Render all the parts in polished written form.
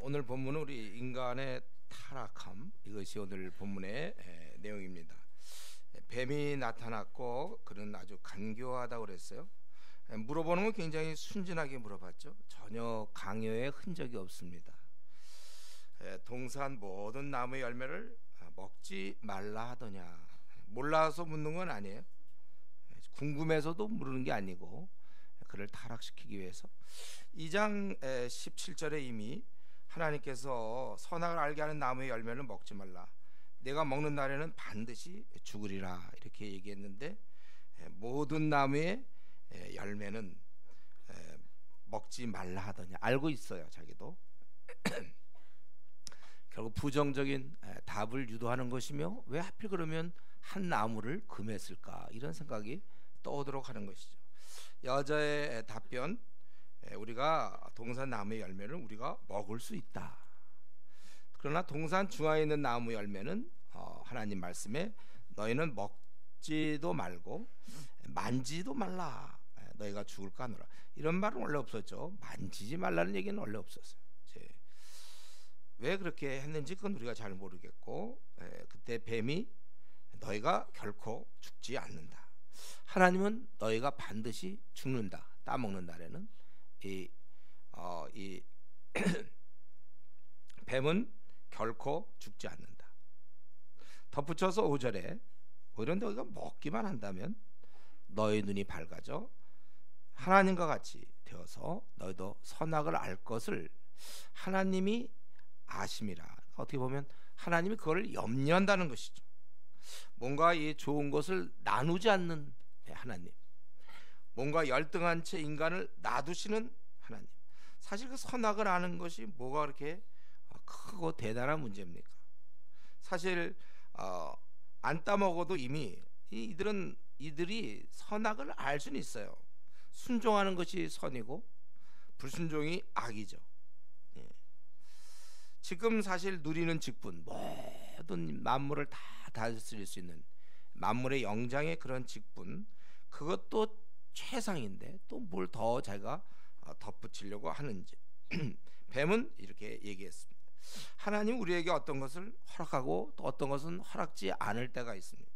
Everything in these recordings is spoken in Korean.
오늘 본문은 우리 인간의 타락함, 이것이 오늘 본문의 내용입니다. 뱀이 나타났고 그는 아주 간교하다고 그랬어요. 물어보는 건 굉장히 순진하게 물어봤죠. 전혀 강요의 흔적이 없습니다. 동산 모든 나무의 열매를 먹지 말라 하더냐. 몰라서 묻는 건 아니에요. 궁금해서도 물는 게 아니고 그를 타락시키기 위해서 2장 17절에 이미 하나님께서 선악을 알게 하는 나무의 열매를 먹지 말라, 내가 먹는 날에는 반드시 죽으리라, 이렇게 얘기했는데 모든 나무의 열매는 먹지 말라 하더냐. 알고 있어요, 자기도. 결국 부정적인 답을 유도하는 것이며, 왜 하필 그러면 한 나무를 금했을까, 이런 생각이 떠오도록 하는 것이죠. 여자의 답변, 우리가 동산 나무의 열매를 우리가 먹을 수 있다. 그러나 동산 중앙에 있는 나무 열매는 하나님 말씀에 너희는 먹지도 말고 만지도 말라, 너희가 죽을까 하노라, 이런 말은 원래 없었죠. 만지지 말라는 얘기는 원래 없었어요. 왜 그렇게 했는지 그건 우리가 잘 모르겠고, 그때 뱀이 너희가 결코 죽지 않는다, 하나님은 너희가 반드시 죽는다, 따먹는 날에는 이 뱀은 결코 죽지 않는다. 덧붙여서 5절에 오히려 너희가 먹기만 한다면 너희 눈이 밝아져 하나님과 같이 되어서 너희도 선악을 알 것을 하나님이 아심이라. 어떻게 보면 하나님이 그걸 염려한다는 것이죠. 뭔가 이 좋은 것을 나누지 않는 하나님, 뭔가 열등한 채 인간을 놔두시는 하나님. 사실 그 선악을 아는 것이 뭐가 그렇게 크고 대단한 문제입니까? 사실 안 따먹어도 이미 이들이 선악을 알 수는 있어요. 순종하는 것이 선이고 불순종이 악이죠. 지금 사실 누리는 직분, 모든 만물을 다 다스릴 수 있는 만물의 영장의 그런 직분, 그것도 최상인데 또 뭘 더 자기가 덧붙이려고 하는지. 뱀은 이렇게 얘기했습니다. 하나님 우리에게 어떤 것을 허락하고 또 어떤 것은 허락지 않을 때가 있습니다.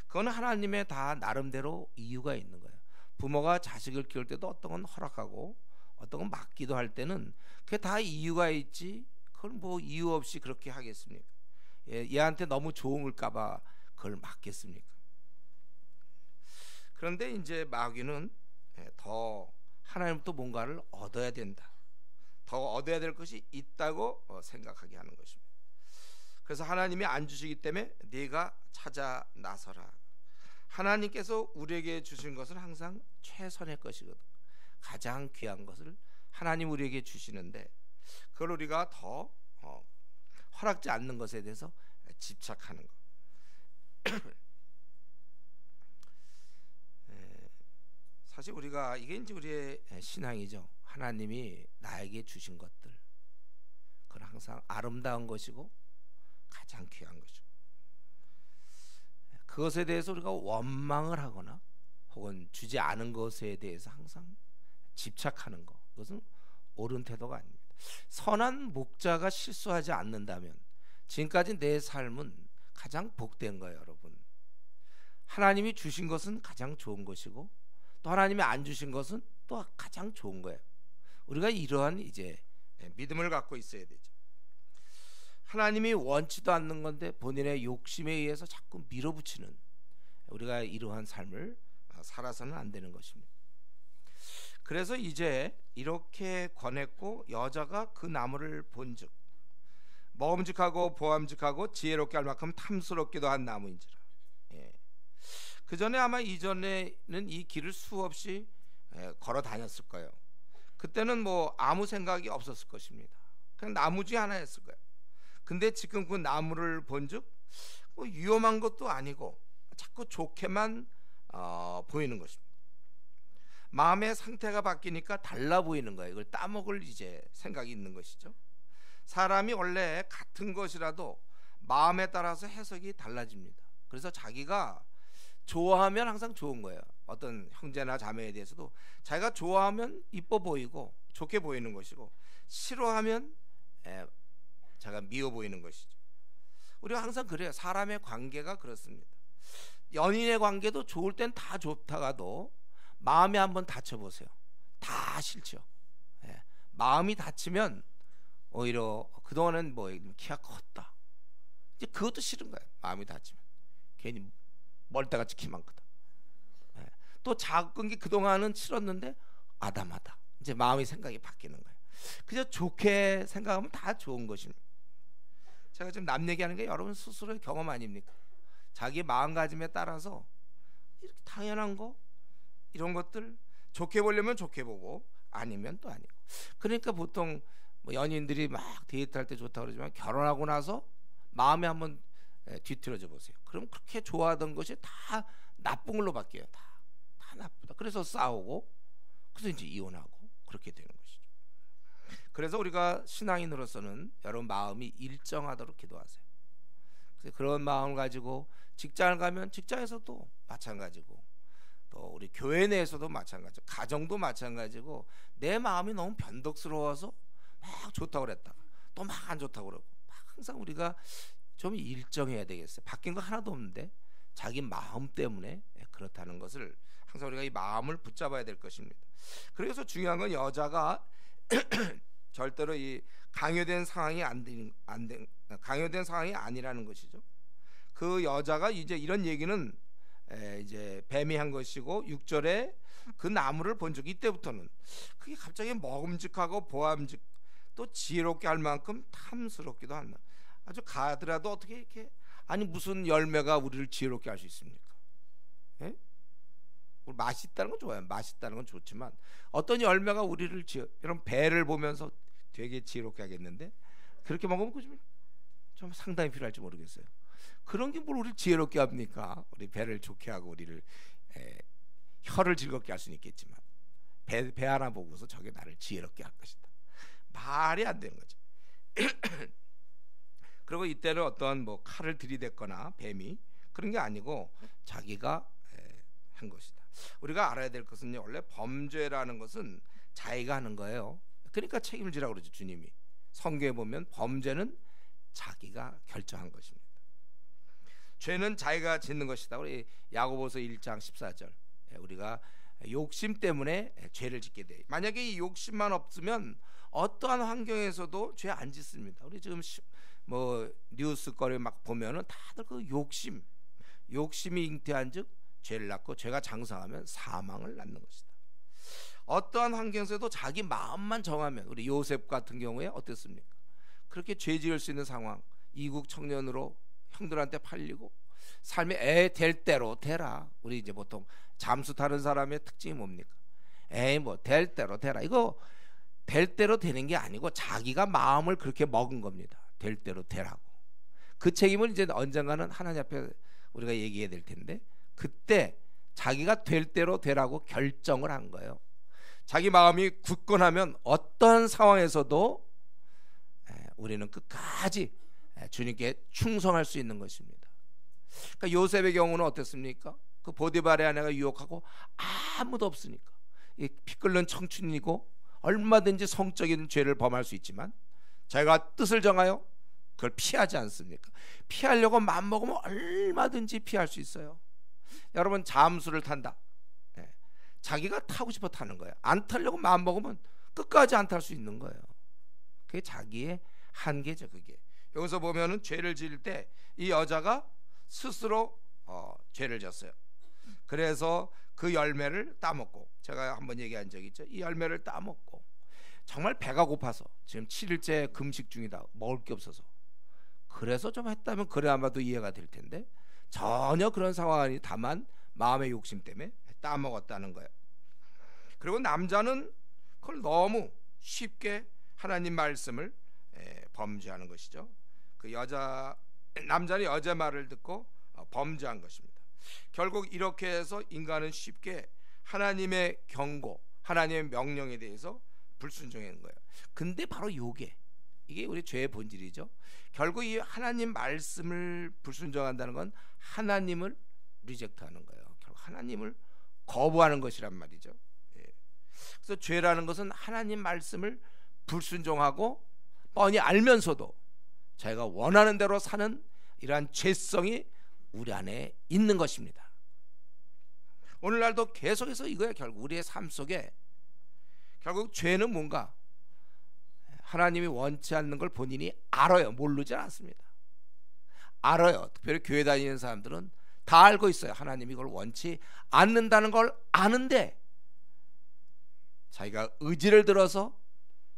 그건 하나님의 다 나름대로 이유가 있는 거예요. 부모가 자식을 키울 때도 어떤 건 허락하고 어떤 건 막기도 할 때는 그게 다 이유가 있지, 그걸 뭐 이유 없이 그렇게 하겠습니까? 얘한테 너무 좋을까봐 그걸 막겠습니까? 그런데 이제 마귀는 더 하나님부터 뭔가를 얻어야 된다, 더 얻어야 될 것이 있다고 생각하게 하는 것입니다. 그래서 하나님이 안 주시기 때문에 네가 찾아 나서라. 하나님께서 우리에게 주신 것은 항상 최선의 것이거든. 가장 귀한 것을 하나님 우리에게 주시는데 그걸 우리가 더 허락지 않는 것에 대해서 집착하는 것. 사실 우리가 이게 이제 우리의 신앙이죠. 하나님이 나에게 주신 것들, 그건 항상 아름다운 것이고 가장 귀한 것이고, 그것에 대해서 우리가 원망을 하거나 혹은 주지 않은 것에 대해서 항상 집착하는 것, 그것은 옳은 태도가 아닙니다. 선한 목자가 실수하지 않는다면 지금까지 내 삶은 가장 복된 거예요, 여러분. 하나님이 주신 것은 가장 좋은 것이고 또 하나님이 안 주신 것은 또 가장 좋은 거예요. 우리가 이러한 이제 믿음을 갖고 있어야 되죠. 하나님이 원치도 않는 건데 본인의 욕심에 의해서 자꾸 밀어붙이는, 우리가 이러한 삶을 살아서는 안 되는 것입니다. 그래서 이제 이렇게 권했고, 여자가 그 나무를 본즉 먹음직하고 보암직하고 지혜롭게 할 만큼 탐스럽기도 한 나무인지라. 그 전에 아마 이전에는 이 길을 수없이 걸어 다녔을 거예요. 그때는 뭐 아무 생각이 없었을 것입니다. 그냥 나무지 하나였을 거예요. 근데 지금 그 나무를 본즉 뭐 위험한 것도 아니고 자꾸 좋게만 보이는 것입니다. 마음의 상태가 바뀌니까 달라 보이는 거예요. 이걸 따먹을 이제 생각이 있는 것이죠. 사람이 원래 같은 것이라도 마음에 따라서 해석이 달라집니다. 그래서 자기가 좋아하면 항상 좋은 거예요. 어떤 형제나 자매에 대해서도 자기가 좋아하면 이뻐 보이고 좋게 보이는 것이고, 싫어하면 제가 미워 보이는 것이죠. 우리가 항상 그래요. 사람의 관계가 그렇습니다. 연인의 관계도 좋을 땐 다 좋다가도 마음이 한번 다쳐보세요. 다 싫죠. 마음이 다치면 오히려 그동안은 뭐 키가 컸다, 이제 그것도 싫은 거예요. 마음이 다치면 괜히 멀때같이 키만 크다. 또 작은 게 그동안은 싫었는데 아담하다, 이제 마음의 생각이 바뀌는 거예요. 그저 좋게 생각하면 다 좋은 것입니다. 제가 지금 남 얘기하는 게 여러분 스스로의 경험 아닙니까? 자기 마음가짐에 따라서 이렇게 당연한 거, 이런 것들 좋게 보려면 좋게 보고 아니면 또 아니고. 그러니까 보통 뭐 연인들이 막 데이트할 때 좋다고 그러지만 결혼하고 나서 마음에 한번 뒤틀어져 보세요. 그럼 그렇게 좋아하던 것이 다 나쁜 걸로 바뀌어요. 다 나쁘다. 그래서 싸우고, 그래서 이제 이혼하고 그렇게 되는 것이죠. 그래서 우리가 신앙인으로서는 여러분 마음이 일정하도록 기도하세요. 그래서 그런 마음을 가지고 직장을 가면 직장에서도 마찬가지고, 또 우리 교회 내에서도 마찬가지고, 가정도 마찬가지고, 내 마음이 너무 변덕스러워서 막 좋다고 그랬다가 또 막 안 좋다고 그러고, 항상 우리가 좀 일정해야 되겠어요. 바뀐 거 하나도 없는데 자기 마음 때문에 그렇다는 것을 항상 우리가 이 마음을 붙잡아야 될 것입니다. 그래서 중요한 건 여자가 절대로 이 강요된 상황이 강요된 상황이 아니라는 것이죠. 그 여자가 이제 이런 얘기는 이제 뱀이 한 것이고, 6절에 그 나무를 본 적, 이때부터는 그게 갑자기 먹음직하고 보암직 또 지혜롭게 할 만큼 탐스럽기도 한다. 아주 가더라도 어떻게 이렇게, 아니 무슨 열매가 우리를 지혜롭게 할 수 있습니까? 예? 맛있다는 건 좋아요. 맛있다는 건 좋지만 어떤 열매가 우리를 이런 배를 보면서 되게 지혜롭게 하겠는데, 그렇게 먹으면 좀 상당히 필요할지 모르겠어요. 그런 게 뭘 우리를 지혜롭게 합니까? 우리 배를 좋게 하고 우리를 혀를 즐겁게 할 수는 있겠지만 배 하나 보고서 저게 나를 지혜롭게 할 것이다, 말이 안 되는 거죠. 그리고 이때는 어떤 뭐 칼을 들이댔거나 뱀이 그런 게 아니고 자기가 한 것이다. 우리가 알아야 될 것은요, 원래 범죄라는 것은 자기가 하는 거예요. 그러니까 책임을 지라고 그러죠. 주님이 성경에 보면 범죄는 자기가 결정한 것입니다. 죄는 자기가 짓는 것이다. 우리 야고보서 1장 14절, 우리가 욕심 때문에 죄를 짓게 돼. 만약에 이 욕심만 없으면 어떠한 환경에서도 죄 안 짓습니다. 우리 지금 뭐 뉴스거리 막 보면은 다들 그 욕심이 잉태한즉 죄를 낳고, 죄가 장성하면 사망을 낳는 것이다. 어떠한 환경에서도 자기 마음만 정하면, 우리 요셉 같은 경우에 어땠습니까? 그렇게 죄 지을 수 있는 상황, 이국 청년으로 형들한테 팔리고, 삶에 될 대로 되라. 우리 이제 보통 잠수 타는 사람의 특징이 뭡니까? 뭐 될 대로 되라. 이거 될 대로 되는 게 아니고 자기가 마음을 그렇게 먹은 겁니다. 될 대로 되라고. 그 책임을 이제 언젠가는 하나님 앞에 우리가 얘기해야 될 텐데, 그때 자기가 될 대로 되라고 결정을 한 거예요. 자기 마음이 굳건하면 어떤 상황에서도 우리는 끝까지 주님께 충성할 수 있는 것입니다. 그러니까 요셉의 경우는 어땠습니까? 그 보디발의 아내가 유혹하고 아무도 없으니까, 피 끓는 청춘이고 얼마든지 성적인 죄를 범할 수 있지만 자기가 뜻을 정하여 그걸 피하지 않습니까? 피하려고 맘먹으면 얼마든지 피할 수 있어요. 여러분, 잠수를 탄다, 자기가 타고 싶어 타는 거예요. 안 타려고 마음먹으면 끝까지 안 탈 수 있는 거예요. 그게 자기의 한계죠. 그게 여기서 보면은 죄를 지을 때 이 여자가 스스로 죄를 졌어요. 그래서 그 열매를 따먹고, 제가 한번 얘기한 적 있죠. 이 열매를 따먹고 정말 배가 고파서 지금 7일째 금식 중이다, 먹을 게 없어서, 그래서 좀 했다면 그래 아마도 이해가 될 텐데 전혀 그런 상황이, 다만 마음의 욕심 때문에 따먹었다는 거예요. 그리고 남자는 그걸 너무 쉽게 하나님 말씀을 범죄하는 것이죠. 그 남자는 여자 말을 듣고 범죄한 것입니다. 결국 이렇게 해서 인간은 쉽게 하나님의 경고, 하나님의 명령에 대해서 불순종하는 거예요. 근데 바로 이게 우리 죄의 본질이죠. 결국 이 하나님 말씀을 불순종한다는 건 하나님을 리젝트하는 거예요. 결국 하나님을 거부하는 것이란 말이죠. 그래서 죄라는 것은 하나님 말씀을 불순종하고 뻔히 알면서도 자기가 원하는 대로 사는 이러한 죄성이 우리 안에 있는 것입니다. 오늘날도 계속해서 이거야. 결국 우리의 삶 속에 결국 죄는 뭔가 하나님이 원치 않는 걸 본인이 알아요. 모르지 않습니다. 알아요. 특별히 교회 다니는 사람들은 다 알고 있어요. 하나님이 이걸 원치 않는다는 걸 아는데 자기가 의지를 들어서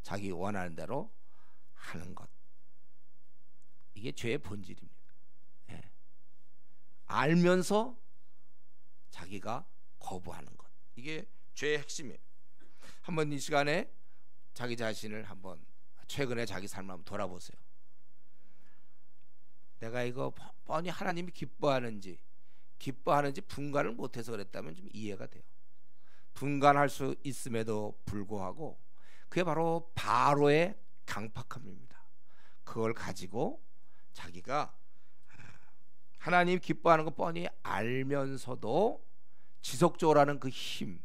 자기 원하는 대로 하는 것, 이게 죄의 본질입니다. 예. 알면서 자기가 거부하는 것, 이게 죄의 핵심이에요. 한번 이 시간에 자기 자신을 한번 최근에 자기 삶을 한번 돌아보세요. 내가 이거 뻔히 하나님이 기뻐하는지 분간을 못해서 그랬다면 좀 이해가 돼요. 분간할 수 있음에도 불구하고 그게 바로 바로의 강팍함입니다. 그걸 가지고 자기가 하나님 기뻐하는 거 뻔히 알면서도 지속적으로 하는 그 힘,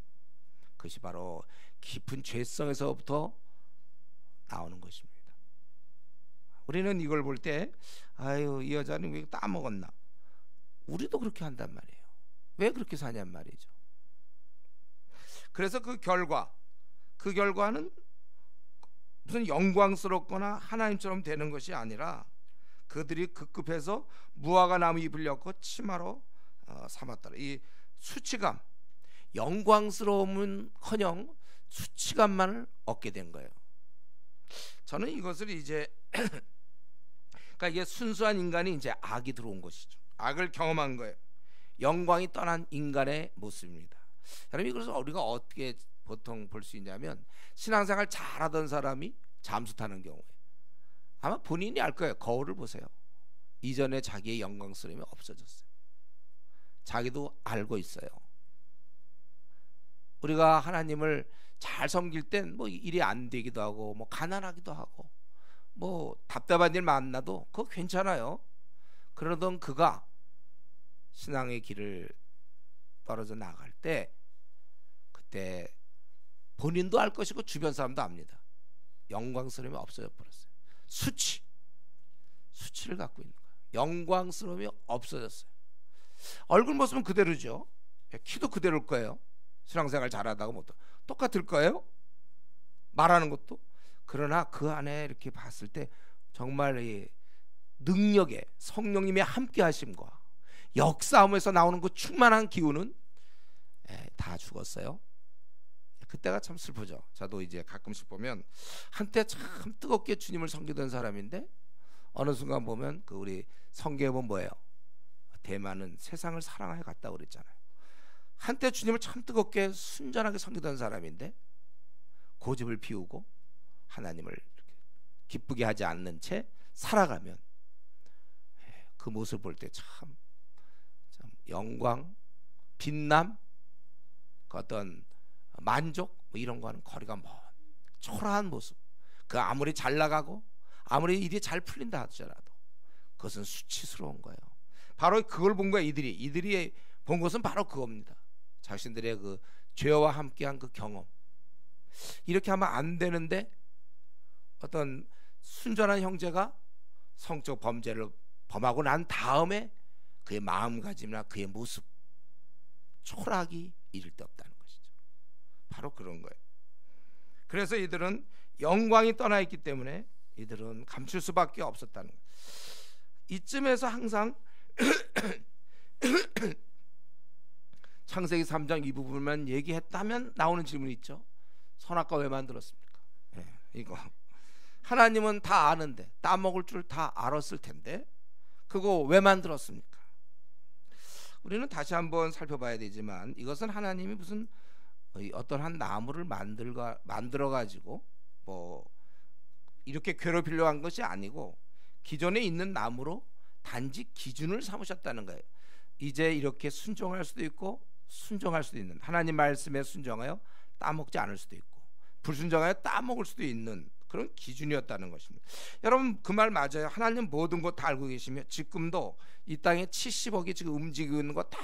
그것이 바로 깊은 죄성에서부터 나오는 것입니다. 우리는 이걸 볼 때 아유, 이 여자는 왜 따먹었나, 우리도 그렇게 한단 말이에요. 왜 그렇게 사냔 말이죠. 그래서 그 결과는 무슨 영광스럽거나 하나님처럼 되는 것이 아니라 그들이 급급해서 무화과 나무 잎을 엮고 치마로 삼았더라. 이 수치감, 영광스러움은커녕 수치감만을 얻게 된 거예요. 저는 이것을 이제 그러니까 이게 순수한 인간이 이제 악이 들어온 것이죠. 악을 경험한 거예요. 영광이 떠난 인간의 모습입니다. 여러분, 이것을 우리가 어떻게 보통 볼 수 있냐면, 신앙생활 잘하던 사람이 잠수 타는 경우에 아마 본인이 알 거예요. 거울을 보세요. 이전에 자기의 영광스러움이 없어졌어요. 자기도 알고 있어요. 우리가 하나님을 잘 섬길 땐 뭐 일이 안 되기도 하고 뭐 가난하기도 하고 뭐 답답한 일 만나도 그거 괜찮아요. 그러던 그가 신앙의 길을 떨어져 나갈 때 그때 본인도 알 것이고 주변 사람도 압니다. 영광스러움이 없어져 버렸어요. 수치를 갖고 있는 거예요. 영광스러움이 없어졌어요. 얼굴 모습은 그대로죠. 키도 그대로일 거예요. 신앙생활 잘하다가 뭐 똑같을 거예요. 말하는 것도. 그러나 그 안에 이렇게 봤을 때 정말 이 능력의 성령님의 함께 하심과 역사함에서 나오는 그 충만한 기운은 다 죽었어요. 그때가 참 슬프죠. 저도 이제 가끔씩 보면 한때 참 뜨겁게 주님을 섬기던 사람인데 어느 순간 보면 그 우리 성경에 보면 뭐예요? 대만은 세상을 사랑하여 갔다고 그랬잖아요. 한때 주님을 참 뜨겁게 순전하게 섬기던 사람인데 고집을 피우고 하나님을 기쁘게 하지 않는 채 살아가면 그 모습을 볼 때 참 영광, 빛남, 그 어떤 만족 뭐 이런 거와는 거리가 먼 초라한 모습. 그 아무리 잘 나가고 아무리 일이 잘 풀린다 하더라도 그것은 수치스러운 거예요. 바로 그걸 본 거예요. 이들이 본 것은 바로 그겁니다. 자신들의 그 죄와 함께한 그 경험. 이렇게 하면 안 되는데 어떤 순전한 형제가 성적 범죄를 범하고 난 다음에 그의 마음가짐이나 그의 모습, 초라하기 이를 데 없다는 것이죠. 바로 그런 거예요. 그래서 이들은 영광이 떠나 있기 때문에 이들은 감출 수밖에 없었다는 거예요. 이쯤에서 항상 창세기 3장 이 부분만 얘기했다면 나오는 질문이 있죠. 선악과 왜 만들었습니까? 이거 하나님은 다 아는데, 따먹을 줄 다 알았을 텐데 그거 왜 만들었습니까? 우리는 다시 한번 살펴봐야 되지만 이것은 하나님이 무슨 어떤 한 나무를 만들어 가지고 뭐 이렇게 괴롭히려고 한 것이 아니고 기존에 있는 나무로 단지 기준을 삼으셨다는 거예요. 이제 이렇게 순종할 수도 있고 순종할 수도 있는, 하나님 말씀에 순종하여 따먹지 않을 수도 있고 불순종하여 따먹을 수도 있는 그런 기준이었다는 것입니다. 여러분, 그 말 맞아요. 하나님 모든 것 다 알고 계시며 지금도 이 땅에 70억이 지금 움직이고 있는 거 다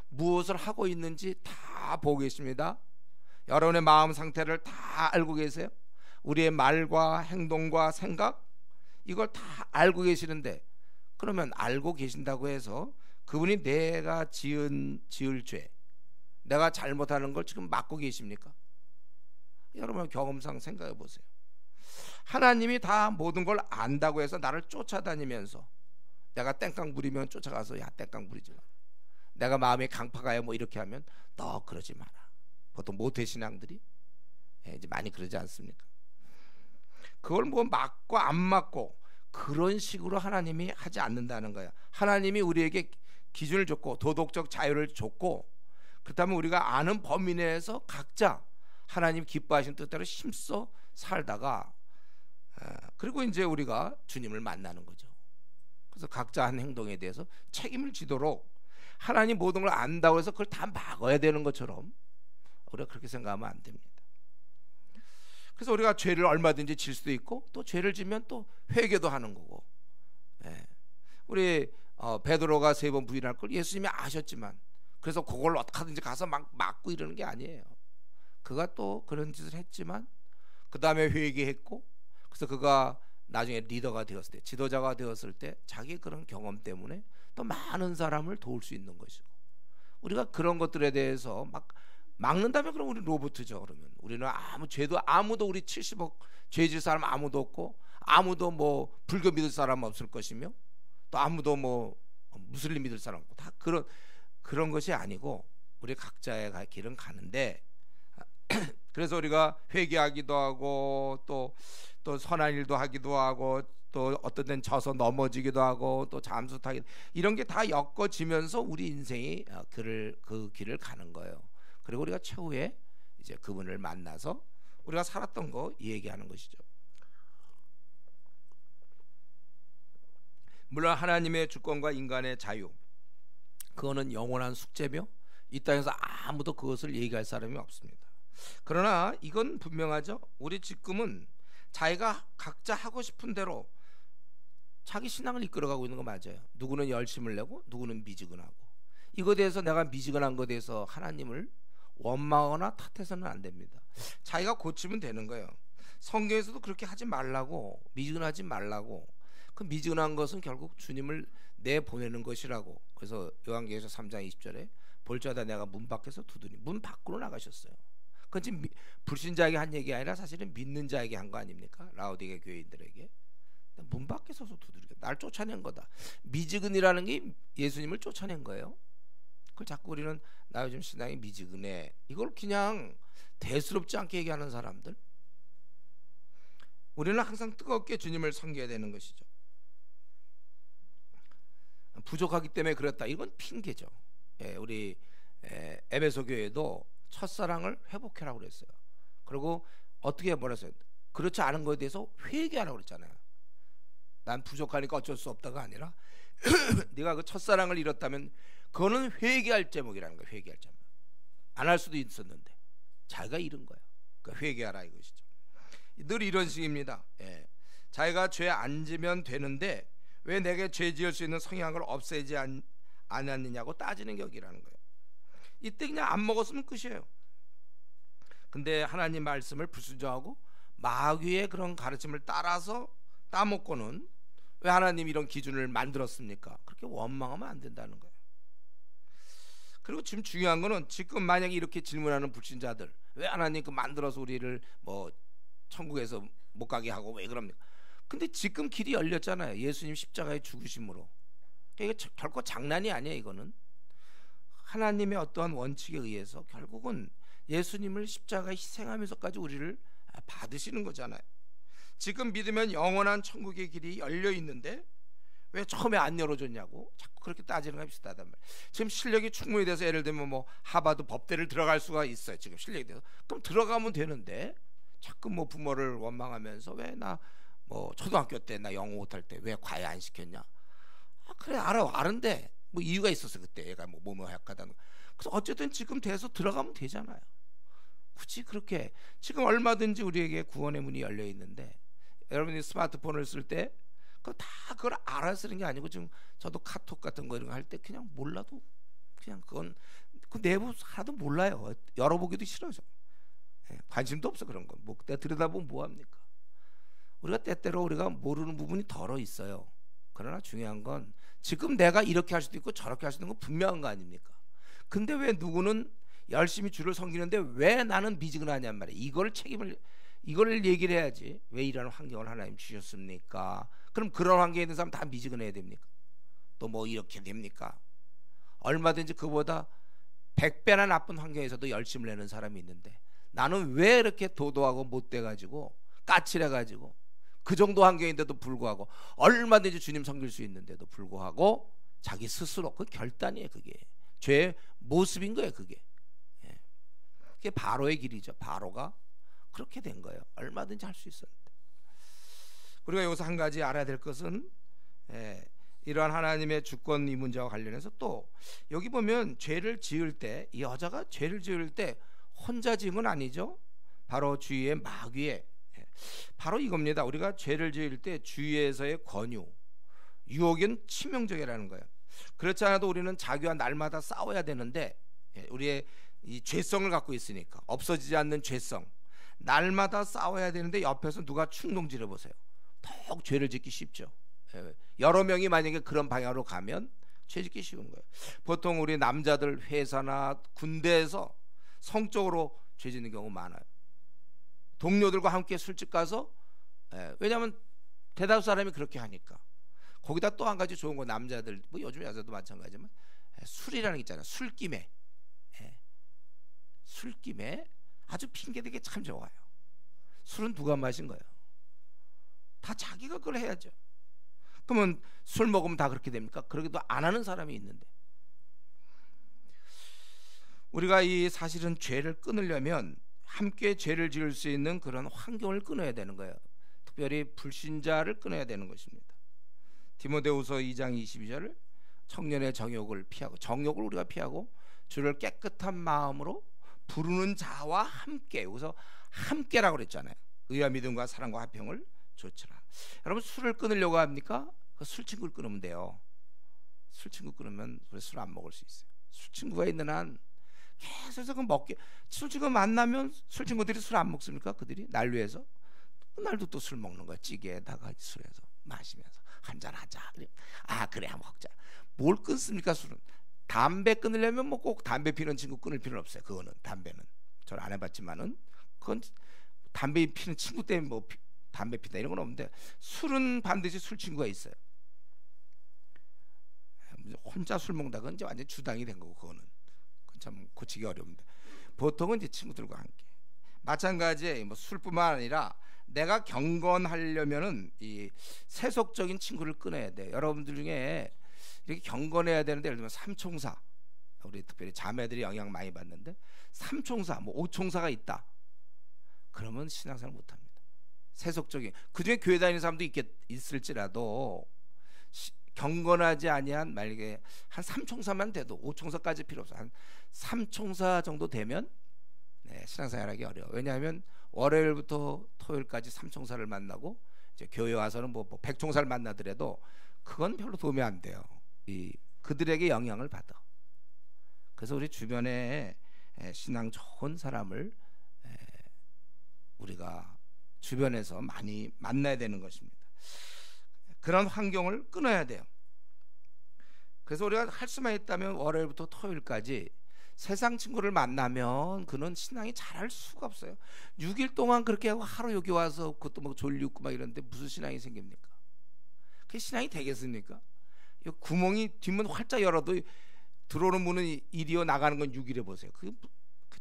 무엇을 하고 있는지 다 보고 계십니다. 여러분의 마음 상태를 다 알고 계세요. 우리의 말과 행동과 생각 이걸 다 알고 계시는데, 그러면 알고 계신다고 해서 그분이 내가 지을 죄, 내가 잘못하는 걸 지금 막고 계십니까? 여러분 경험상 생각해 보세요. 하나님이 다 모든 걸 안다고 해서 나를 쫓아다니면서 내가 땡깡 부리면 쫓아가서 야 땡깡 부리지 마, 내가 마음에 강파가요 뭐 이렇게 하면 너 그러지 마라. 보통 모태신앙들이 이제 많이 그러지 않습니까? 그걸 뭐 맞고 안 맞고 그런 식으로 하나님이 하지 않는다는 거야. 하나님이 우리에게 기준을 줬고 도덕적 자유를 줬고, 그렇다면 우리가 아는 범위 내에서 각자 하나님 기뻐하시는 뜻대로 힘써 살다가, 그리고 이제 우리가 주님을 만나는 거죠. 그래서 각자 한 행동에 대해서 책임을 지도록, 하나님 모든 걸 안다고 해서 그걸 다 막아야 되는 것처럼 우리가 그렇게 생각하면 안 됩니다. 그래서 우리가 죄를 얼마든지 질 수도 있고, 또 죄를 지면 또 회개도 하는 거고. 우리 베드로가 3번 부인할 걸 예수님이 아셨지만, 그래서 그걸 어떻게든지 가서 막 막고 이러는 게 아니에요. 그가 또 그런 짓을 했지만 그 다음에 회개했고, 그래서 그가 나중에 리더가 되었을 때, 지도자가 되었을 때 자기 그런 경험 때문에 또 많은 사람을 도울 수 있는 것이고, 우리가 그런 것들에 대해서 막 막는다면 그럼 우리 로봇이죠. 그러면 우리는 아무 죄도, 아무도 우리 70억 죄질 사람 아무도 없고, 아무도 뭐 불교 믿을 사람 없을 것이며, 또 아무도 뭐 무슬림 믿을 사람 없고, 다 그런 것이 아니고 우리 각자의 길은 가는데, 그래서 우리가 회개하기도 하고 또 선한 일도 하기도 하고, 또 어떤 데는 져서 넘어지기도 하고, 또 잠수 타기, 이런 게 다 엮어지면서 우리 인생이 그 길을 가는 거예요. 그리고 우리가 최후에 이제 그분을 만나서 우리가 살았던 거 얘기하는 것이죠. 물론 하나님의 주권과 인간의 자유, 그거는 영원한 숙제며 이 땅에서 아무도 그것을 얘기할 사람이 없습니다. 그러나 이건 분명하죠. 우리 지금은 자기가 각자 하고 싶은 대로 자기 신앙을 이끌어가고 있는 거 맞아요. 누구는 열심을 내고 누구는 미지근하고, 이거에 대해서 내가 미지근한 것에 대해서 하나님을 원망하거나 탓해서는 안 됩니다. 자기가 고치면 되는 거예요. 성경에서도 그렇게 하지 말라고, 미지근하지 말라고. 그 미지근한 것은 결국 주님을 내보내는 것이라고. 그래서 요한계시록 3장 20절에 볼자다 내가 문 밖에서 두드리니, 문 밖으로 나가셨어요. 그건 지금 불신자에게 한 얘기 아니라 사실은 믿는 자에게 한 거 아닙니까? 라오디게 교인들에게 문 밖에 서서 두드리게, 날 쫓아낸 거다. 미지근이라는 게 예수님을 쫓아낸 거예요. 그걸 자꾸 우리는 나 요즘 신앙이 미지근해, 이걸 그냥 대수롭지 않게 얘기하는 사람들. 우리는 항상 뜨겁게 주님을 섬겨야 되는 것이죠. 부족하기 때문에 그랬다, 이건 핑계죠. 우리 에베소 교회도 첫사랑을 회복해라고 그랬어요. 그리고 어떻게 뭐랬어요? 그렇지 않은 것에 대해서 회개하라고 그랬잖아요. 난 부족하니까 어쩔 수 없다가 아니라 네가 그 첫사랑을 잃었다면 그거는 회개할 제목이라는 거예요. 회개할 제목. 안 할 수도 있었는데 자기가 잃은 거야. 그러니까 회개하라 이것이죠. 늘 이런 식입니다. 자기가 죄 안 지면 되는데 왜 내게 죄 지을 수 있는 성향을 없애지 않았느냐고 따지는 격이라는 거예요. 이때 그냥 안 먹었으면 끝이에요. 근데 하나님 말씀을 불순종하고 마귀의 그런 가르침을 따라서 따먹고는 왜 하나님 이런 기준을 만들었습니까? 그렇게 원망하면 안 된다는 거예요. 그리고 지금 중요한 거는, 지금 만약에 이렇게 질문하는 불신자들, 왜 하나님 그 만들어서 우리를 뭐 천국에서 못 가게 하고 왜 그럽니까? 근데 지금 길이 열렸잖아요. 예수님 십자가의 죽으심으로. 이게 결코 장난이 아니에요. 이거는 하나님의 어떠한 원칙에 의해서 결국은 예수님을 십자가에 희생하면서까지 우리를 받으시는 거잖아요. 지금 믿으면 영원한 천국의 길이 열려 있는데 왜 처음에 안 열어줬냐고 자꾸 그렇게 따지는 거 비슷하단 말이에요. 지금 실력이 충분히 돼서 예를 들면 뭐 하버드 법대를 들어갈 수가 있어요. 지금 실력이 돼서. 그럼 들어가면 되는데 자꾸 뭐 부모를 원망하면서 왜 나 뭐 초등학교 때 나 영어 못할 때 왜 과외 안 시켰냐? 그래 아는데 뭐 이유가 있었어. 그때 얘가 뭐 할까다. 그래서 어쨌든 지금 돼서 들어가면 되잖아요. 굳이 그렇게 지금 얼마든지 우리에게 구원의 문이 열려 있는데, 여러분이 스마트폰을 쓸 때 그걸 알아서 쓰는 게 아니고, 지금 저도 카톡 같은 거 이런 거 할 때 그냥 몰라도 그냥 그건 그 내부 하나도 몰라요. 열어보기도 싫어서. 관심도 없어 그런 거. 뭐 그때 들여다보면 뭐 합니까? 우리가 때때로 우리가 모르는 부분이 덜어 있어요. 그러나 중요한 건 지금 내가 이렇게 할 수도 있고 저렇게 할 수도 있는 건 분명한 거 아닙니까? 근데 왜 누구는 열심히 주를 섬기는데 왜 나는 미지근하냔 말이에요. 이걸 얘기를 해야지. 왜 이런 환경을 하나님 주셨습니까? 그럼 그런 환경에 있는 사람 다 미지근해야 됩니까? 또 뭐 이렇게 됩니까? 얼마든지 그보다 100배나 나쁜 환경에서도 열심을 내는 사람이 있는데 나는 왜 이렇게 도도하고 못돼가지고 까칠해가지고 그 정도 환경인데도 불구하고 얼마든지 주님 섬길 수 있는데도 불구하고 자기 스스로 그 결단이에요. 그게 죄의 모습인 거예요. 그게 바로의 길이죠. 바로가 그렇게 된 거예요. 얼마든지 할 수 있었는데 우리가 여기서 한 가지 알아야 될 것은 이러한 하나님의 주권 이 문제와 관련해서 또 여기 보면 죄를 지을 때 이 여자가 죄를 지을 때 혼자 지은 건 아니죠. 바로 주위의 마귀에 바로 이겁니다. 우리가 죄를 지을 때 주위에서의 권유, 유혹은 치명적이라는 거예요. 그렇지 않아도 우리는 자기와 날마다 싸워야 되는데 우리의 이 죄성을 갖고 있으니까 없어지지 않는 죄성 날마다 싸워야 되는데 옆에서 누가 충동질해 보세요. 더욱 죄를 짓기 쉽죠. 여러 명이 만약에 그런 방향으로 가면 죄 짓기 쉬운 거예요. 보통 우리 남자들 회사나 군대에서 성적으로 죄 짓는 경우 많아요. 동료들과 함께 술집 가서 왜냐하면 대다수 사람이 그렇게 하니까. 거기다 또 한 가지 좋은 거 남자들 뭐 요즘 여자도 마찬가지지만 술이라는 게 있잖아요. 술김에 아주 핑계대기 참 좋아요. 술은 누가 마신 거예요? 다 자기가 그걸 해야죠. 그러면 술 먹으면 다 그렇게 됩니까? 그러기도 안 하는 사람이 있는데 우리가 이 사실은 죄를 끊으려면 함께 죄를 지을 수 있는 그런 환경을 끊어야 되는 거예요. 특별히 불신자를 끊어야 되는 것입니다. 디모데후서 2장 22절을 청년의 정욕을 피하고 정욕을 우리가 피하고 주를 깨끗한 마음으로 부르는 자와 함께 여기서 함께라고 그랬잖아요. 의와 믿음과 사랑과 화평을 좋더라. 여러분 술을 끊으려고 합니까? 술 친구를 끊으면 돼요. 술 친구 끊으면 술 안 먹을 수 있어요. 술 친구가 있는 한 계속해서 그 먹게 술 친구 만나면 술 친구들이 술 안 먹습니까? 그들이 날 위해서 그날도 또 술 먹는 거야. 찌개에다가 술에서 마시면서 한잔 하자. 아 그래 한번 먹자. 뭘 끊습니까? 술은 담배 끊으려면 뭐 꼭 담배 피는 친구 끊을 필요는 없어요. 그거는 담배는 저는 안 해봤지만은 그건 담배 피는 친구 때문에 뭐 담배 피다 이런 건 없는데 술은 반드시 술 친구가 있어요. 혼자 술 먹다 그건 이제 완전 주당이 된 거고 그건 참 고치기 어려운데 보통은 이제 친구들과 함께 마찬가지에 뭐 술뿐만 아니라 내가 경건하려면은 이 세속적인 친구를 끊어야 돼. 여러분들 중에 이렇게 경건해야 되는데 예를 들면 삼총사 우리 특별히 자매들이 영향 많이 받는데 삼총사 뭐 오총사가 있다. 그러면 신앙생활 못합니다. 세속적인 그중에 교회 다니는 사람도 있을지라도 경건하지 아니한 만약에 한 3총사만 돼도 5총사까지 필요 없어. 한 3총사 정도 되면 신앙생활하기 어려워. 왜냐하면 월요일부터 토요일까지 3총사를 만나고 이제 교회 와서는 뭐 100총사를 만나더라도 그건 별로 도움이 안 돼요. 그들에게 영향을 받아. 그래서 우리 주변에 신앙 좋은 사람을 우리가 주변에서 많이 만나야 되는 것입니다. 그런 환경을 끊어야 돼요. 그래서 우리가 할 수만 있다면 월요일부터 토요일까지 세상 친구를 만나면 그는 신앙이 잘할 수가 없어요. 6일 동안 그렇게 하고 하루 여기 와서 그것도 막 졸리고 막 이러는데 무슨 신앙이 생깁니까? 그게 신앙이 되겠습니까? 구멍이 뒷문 활짝 열어도 들어오는 문은 1이요 나가는 건 6이래 보세요. 그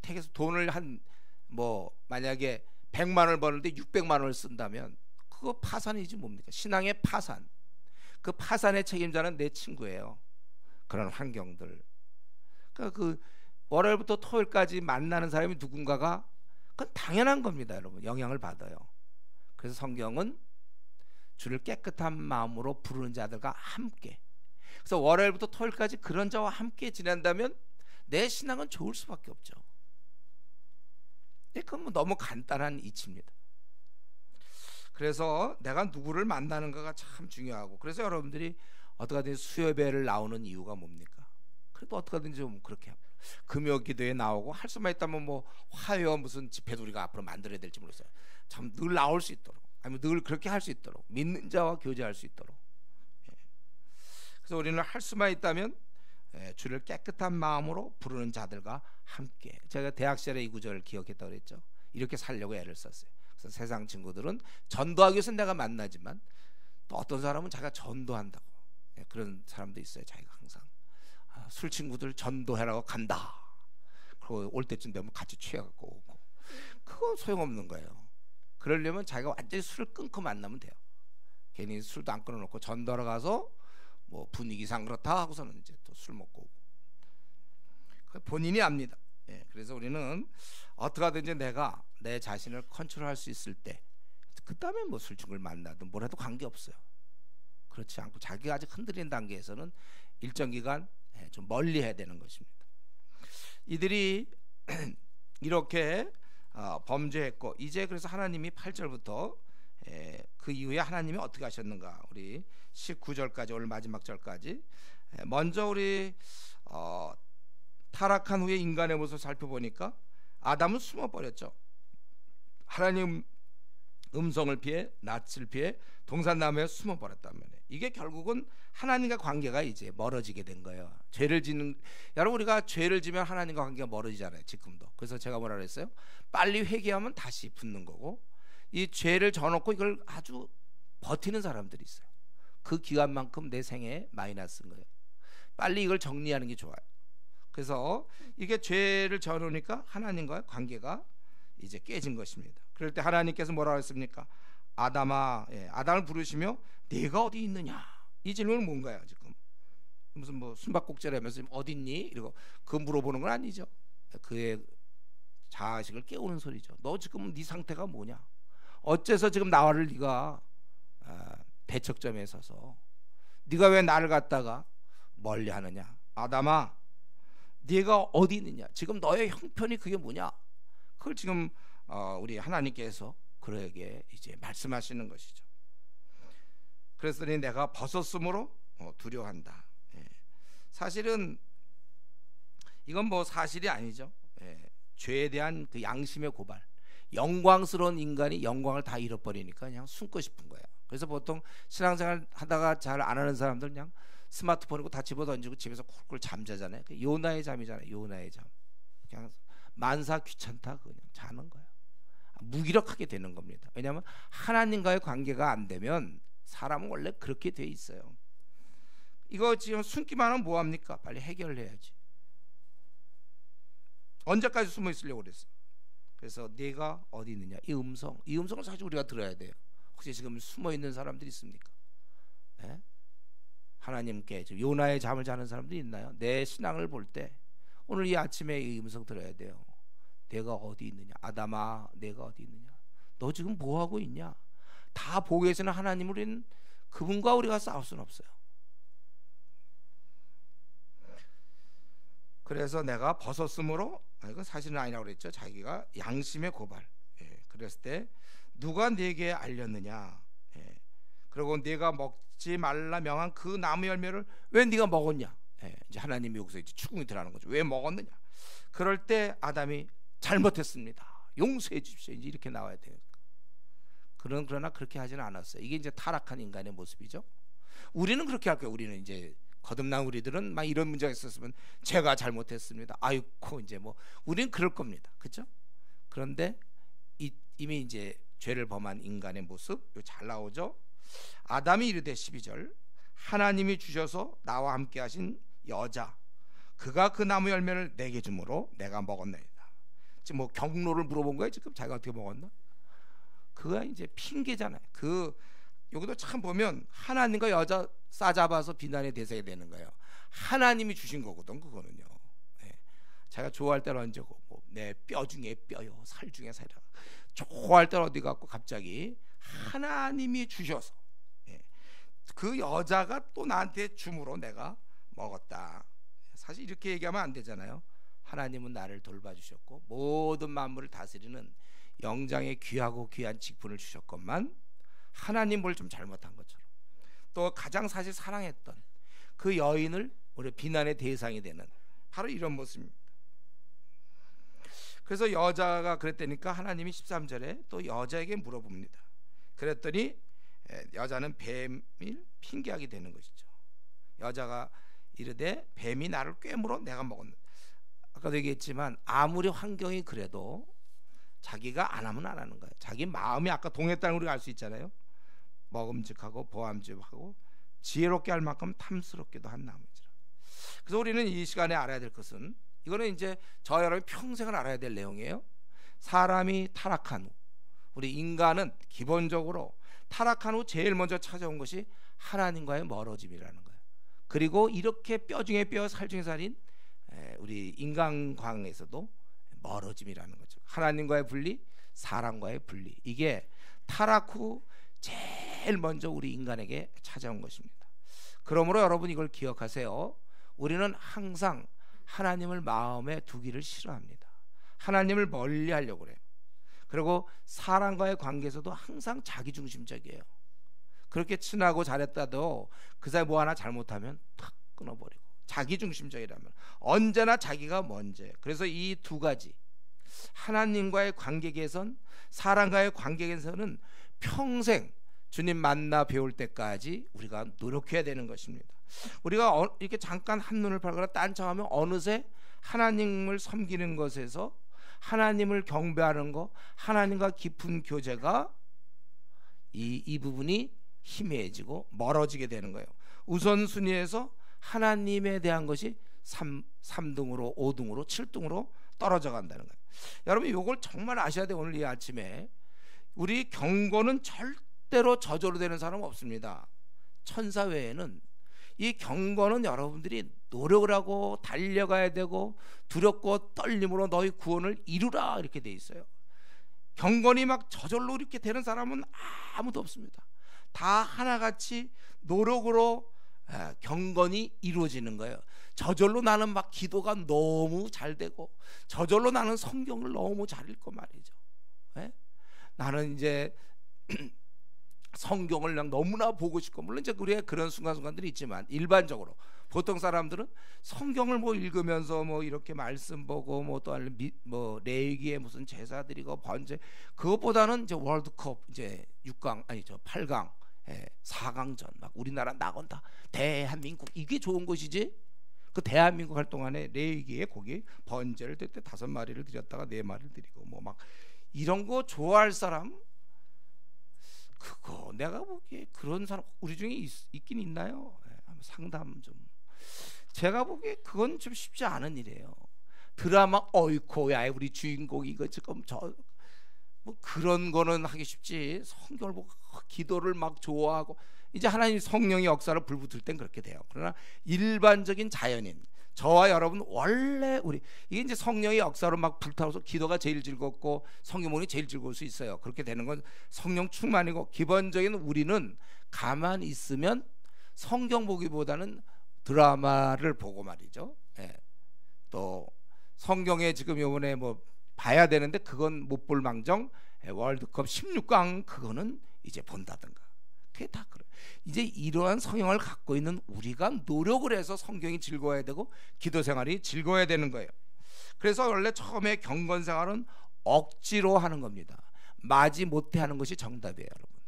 택에서 돈을 한 뭐 만약에 100만 원을 버는데 600만 원을 쓴다면 그거 파산이지 뭡니까? 신앙의 파산. 그 파산의 책임자는 내 친구예요. 그런 환경들. 그러니까 그 월요일부터 토요일까지 만나는 사람이 누군가가 그건 당연한 겁니다, 여러분. 영향을 받아요. 그래서 성경은 주를 깨끗한 마음으로 부르는 자들과 함께. 그래서 월요일부터 토요일까지 그런 자와 함께 지낸다면 내 신앙은 좋을 수밖에 없죠. 그건 뭐 너무 간단한 이치입니다. 그래서 내가 누구를 만나는가가 참 중요하고 그래서 여러분들이 어떻게든 수요예배를 나오는 이유가 뭡니까? 그래도 어떻게든지 좀 그렇게 합니다. 금요 기도에 나오고 할 수만 있다면 뭐 화요와 무슨 집회도 우리가 앞으로 만들어야 될지 모르겠어요. 참 늘 나올 수 있도록, 아니면 늘 그렇게 할 수 있도록, 믿는 자와 교제할 수 있도록. 그래서 우리는 할 수만 있다면 주를 깨끗한 마음으로 부르는 자들과 함께. 제가 대학 시절에 이 구절을 기억했다고 그랬죠. 이렇게 살려고 애를 썼어요. 그래서 세상 친구들은 전도하기 위해서 내가 만나지만 또 어떤 사람은 자기가 전도한다고, 그런 사람도 있어요. 자기가 항상 술 친구들 전도해라고 간다. 그리고 올 때쯤 되면 같이 취해갖고 오고. 그거 소용없는 거예요. 그러려면 자기가 완전히 술을 끊고 만나면 돼요. 괜히 술도 안 끊어놓고 전도하러 가서 뭐 분위기상 그렇다 하고서는 이제 또 술 먹고 오고. 본인이 압니다. 그래서 우리는 어떻게 하든지 내가 내 자신을 컨트롤할 수 있을 때, 그 다음에 뭐 술친구를 만나든 뭘 해도 관계없어요. 그렇지 않고 자기가 아직 흔들리는 단계에서는 일정 기간 좀 멀리 해야 되는 것입니다. 이들이 이렇게 범죄했고, 이제 그래서 하나님이 8절부터 그 이후에 하나님이 어떻게 하셨는가, 우리 19절까지 오늘 마지막 절까지 먼저 우리 타락한 후에 인간의 모습을 살펴보니까 아담은 숨어버렸죠. 하나님 음성을 피해, 낯을 피해 동산나무에 숨어버렸단 말이에요. 이게 결국은 하나님과 관계가 이제 멀어지게 된 거예요. 죄를 짓는, 여러분 우리가 죄를 지면 하나님과 관계가 멀어지잖아요, 지금도. 그래서 제가 뭐라 그랬어요? 빨리 회개하면 다시 붙는 거고, 이 죄를 져놓고 이걸 아주 버티는 사람들이 있어요. 그 기간만큼 내 생에 마이너스인 거예요. 빨리 이걸 정리하는 게 좋아요. 그래서 이게 죄를 져놓으니까 하나님과의 관계가 이제 깨진 것입니다. 그럴 때 하나님께서 뭐라고 했습니까? 아담아, 아담을 부르시며 네가 어디 있느냐? 이 질문은 뭔가요? 지금 무슨 뭐 숨바꼭질을 하면서 어디 있니? 이러고 그 물어보는 건 아니죠. 그의 자아식을 깨우는 소리죠. 너 지금 네 상태가 뭐냐? 어째서 지금 나를 네가 대척점에 서서 네가 왜 나를 갖다가 멀리하느냐? 아담아, 네가 어디 있느냐? 지금 너의 형편이 그게 뭐냐? 그걸 지금 우리 하나님께서 그에게 이제 말씀하시는 것이죠. 그랬더니 내가 벗었으므로 두려워한다. 사실은 이건 뭐 사실이 아니죠. 죄에 대한 그 양심의 고발. 영광스러운 인간이 영광을 다 잃어버리니까 그냥 숨고 싶은 거예요. 그래서 보통 신앙생활 하다가 잘 안 하는 사람들 그냥 스마트폰이고 다 집어던지고 집에서 쿨쿨 잠자잖아요. 요나의 잠이잖아요. 요나의 잠. 그냥 만사 귀찮다 그냥 자는 거예요. 무기력하게 되는 겁니다. 왜냐하면 하나님과의 관계가 안 되면 사람은 원래 그렇게 돼 있어요. 이거 지금 숨기만 하면 뭐합니까? 빨리 해결해야지. 언제까지 숨어 있으려고 그랬어요? 그래서 네가 어디 있느냐, 이 음성을 사실 우리가 들어야 돼요. 혹시 지금 숨어 있는 사람들이 있습니까? 네? 하나님께 지금 요나의 잠을 자는 사람들이 있나요? 내 신앙을 볼 때 오늘 이 아침에 이 음성 들어야 돼요. 내가 어디 있느냐, 아담아, 내가 어디 있느냐, 너 지금 뭐 하고 있냐? 다 보고 계시는 하나님, 우리는 그분과 우리가 싸울 수는 없어요. 그래서 내가 벗었으므로, 이건 사실은 아니라고 그랬죠. 자기가 양심의 고발. 그랬을 때 누가 네게 알렸느냐? 그리고 네가 먹지 말라 명한 그 나무 열매를 왜 네가 먹었냐? 이제 하나님이 여기서 이제 추궁이 들어가는 거죠. 왜 먹었느냐? 그럴 때 아담이 잘못했습니다, 용서해 주십시오, 이제 이렇게 나와야 돼요. 그러나 그렇게 하지는 않았어요. 이게 이제 타락한 인간의 모습이죠. 우리는 그렇게 할 거예요. 우리는 이제 거듭난 우리들은 막 이런 문제가 있었으면 제가 잘못했습니다, 아이고 이제 뭐 우리는 그럴 겁니다. 그렇죠? 그런데 이미 이제 죄를 범한 인간의 모습 잘 나오죠. 아담이 이르되 12절 하나님이 주셔서 나와 함께 하신 여자, 그가 그 나무 열매를 내게 주므로 내가 먹었나이다. 지금 뭐 경로를 물어본 거예요. 지금 자기가 어떻게 먹었나? 그가 이제 핑계잖아요. 여기도 참 보면 하나님과 여자 싸잡아서 비난의 대상이 되는 거예요. 하나님이 주신 거거든 그거는요. 자기가 좋아할 때는 언제고, 뭐 내 뼈 중에 뼈요, 살 중에 살이라. 좋아할 때는 어디 갖고 갑자기 하나님이 주셔서 그 여자가 또 나한테 줌으로 내가 먹었다. 사실 이렇게 얘기하면 안 되잖아요. 하나님은 나를 돌봐주셨고 모든 만물을 다스리는 영장의 귀하고 귀한 직분을 주셨건만 하나님 뭘 좀 잘못한 것처럼, 또 가장 사실 사랑했던 그 여인을 우리 비난의 대상이 되는 바로 이런 모습입니다. 그래서 여자가 그랬다니까 하나님이 13절에 또 여자에게 물어봅니다. 그랬더니 여자는 뱀을 핑계하게 되는 것이죠. 여자가 이르되 뱀이 나를 꿰물어 내가 먹었는데, 아까도 얘기했지만 아무리 환경이 그래도 자기가 안 하면 안 하는 거예요. 자기 마음이 아까 동했다는 우리가 알 수 있잖아요. 먹음직하고 보암직하고 지혜롭게 할 만큼 탐스럽기도 한 나무지라. 그래서 우리는 이 시간에 알아야 될 것은, 이거는 이제 저 여러분이 평생을 알아야 될 내용이에요. 사람이 타락한 후, 우리 인간은 기본적으로 타락한 후 제일 먼저 찾아온 것이 하나님과의 멀어짐이라는 거예요. 그리고 이렇게 뼈 중에 뼈 살 중에 살인 우리 인간관계에서도 멀어짐이라는 거죠. 하나님과의 분리, 사람과의 분리, 이게 타락 후 제일 먼저 우리 인간에게 찾아온 것입니다. 그러므로 여러분 이걸 기억하세요. 우리는 항상 하나님을 마음에 두기를 싫어합니다. 하나님을 멀리 하려고 그래요. 그리고 사람과의 관계에서도 항상 자기중심적이에요. 그렇게 친하고 잘했다도 그 사람이 뭐 하나 잘못하면 탁 끊어버리고, 자기중심적이라면 언제나 자기가 먼저예요. 그래서 이 두 가지, 하나님과의 관계에선, 사람과의 관계에서는 평생 주님 만나 배울 때까지 우리가 노력해야 되는 것입니다. 우리가 이렇게 잠깐 한눈을 팔거나 딴청하면 어느새 하나님을 섬기는 것에서, 하나님을 경배하는 것, 하나님과 깊은 교제가 이 부분이 희미해지고 멀어지게 되는 거예요. 우선순위에서 하나님에 대한 것이 3등으로 5등으로 7등으로 떨어져 간다는 거예요. 여러분 이걸 정말 아셔야 돼요. 오늘 이 아침에 우리 경건은 절대로 저절로 되는 사람은 없습니다. 천사 외에는 이 경건은 여러분들이 노력을 하고 달려가야 되고 두렵고 떨림으로 너희 구원을 이루라 이렇게 돼 있어요. 경건이 막 저절로 이렇게 되는 사람은 아무도 없습니다. 다 하나같이 노력으로 경건이 이루어지는 거예요. 저절로 나는 막 기도가 너무 잘 되고, 저절로 나는 성경을 너무 잘 읽고 말이죠. 나는 이제 성경을 그냥 너무나 보고 싶고, 물론 이제 우리가 그런 순간순간들이 있지만, 일반적으로 보통 사람들은 성경을 뭐 읽으면서 뭐 이렇게 말씀 보고 뭐 또 뭐 레위기에 무슨 제사 드리고 번제, 그것보다는 이제 월드컵 이제 6강 아니 저 8강 4강전 막 우리나라 나간다, 대한민국, 이게 좋은 것이지. 그 대한민국 할 동안에 레위기에 거기 번제를 드릴 때 5마리를 드렸다가 4마리를 드리고 뭐 막 이런 거 좋아할 사람, 그거 내가 보기에 그런 사람 우리 중에 있긴 있나요? 상담 좀. 제가 보기에 그건 좀 쉽지 않은 일이에요. 드라마 어이코야 우리 주인공 이거 지금 저 뭐 그런 거는 하기 쉽지, 성경을 보고 기도를 막 좋아하고, 이제 하나님 성령의 역사를 불붙을 땐 그렇게 돼요. 그러나 일반적인 자연인 저와 여러분, 원래 우리 이게 이제 성령의 역사로 막 불타오르서 기도가 제일 즐겁고 성경 보니 제일 즐거울 수 있어요. 그렇게 되는 건 성령 충만이고, 기본적인 우리는 가만히 있으면 성경 보기보다는 드라마를 보고 말이죠. 또 성경에 지금 요번에 뭐 봐야 되는데 그건 못 볼 망정 월드컵 16강 그거는 이제 본다든가, 그게 다 그래. 이제 이러한 성향을 갖고 있는 우리가 노력을 해서 성경이 즐거워야 되고 기도 생활이 즐거워야 되는 거예요. 그래서 원래 처음에 경건 생활은 억지로 하는 겁니다. 마지 못해 하는 것이 정답이에요, 여러분.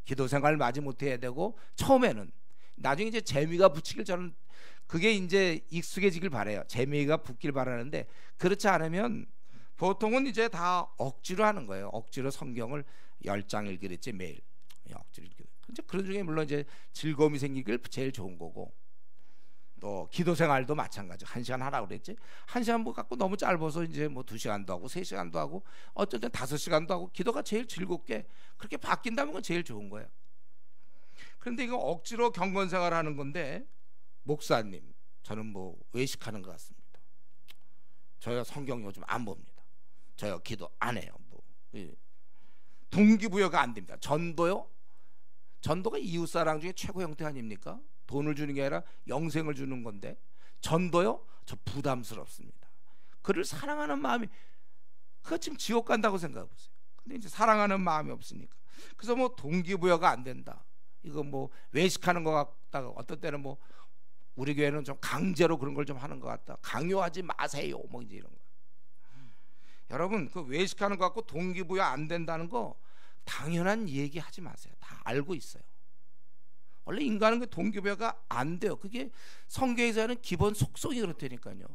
기도 생활을 마지 못해 해야 되고, 처음에는, 나중에 이제 재미가 붙이길, 저는 그게 이제 익숙해지길 바래요. 재미가 붙길 바라는데, 그렇지 않으면 보통은 이제 다 억지로 하는 거예요. 억지로 성경을 10장 읽기랬지 매일. 억지로 읽기. 이제 그런 중에 물론 이제 즐거움이 생기길 제일 좋은 거고, 또 기도 생활도 마찬가지. 1시간 하라고 그랬지. 1시간 뭐 갖고 너무 짧아서 이제 뭐 2시간도 하고 3시간도 하고 어쩔 땐 5시간도 하고, 기도가 제일 즐겁게 그렇게 바뀐다면 그건 제일 좋은 거예요. 그런데 이거 억지로 경건 생활하는 건데, 목사님 저는 뭐 외식하는 것 같습니다. 저요 성경 요즘 안 봅니다. 저요 기도 안 해요. 뭐 동기부여가 안 됩니다. 전도요? 전도가 이웃사랑 중에 최고 형태 아닙니까? 돈을 주는 게 아니라 영생을 주는 건데, 전도요? 저 부담스럽습니다. 그를 사랑하는 마음이, 그거 지금 지옥 간다고 생각해 보세요. 근데 이제 사랑하는 마음이 없으니까, 그래서 뭐 동기부여가 안 된다, 이거 뭐 외식하는 것 같다가, 어떤 때는 뭐 우리 교회는 좀 강제로 그런 걸 좀 하는 것 같다, 강요하지 마세요, 뭐 이제 이런 거. 여러분 그 외식하는 거 갖고 동기부여 안 된다는 거 당연한 얘기 하지 마세요. 다 알고 있어요. 원래 인간은 그 동기부여가 안 돼요. 그게 성경에서는 기본 속성이 그렇다니까요.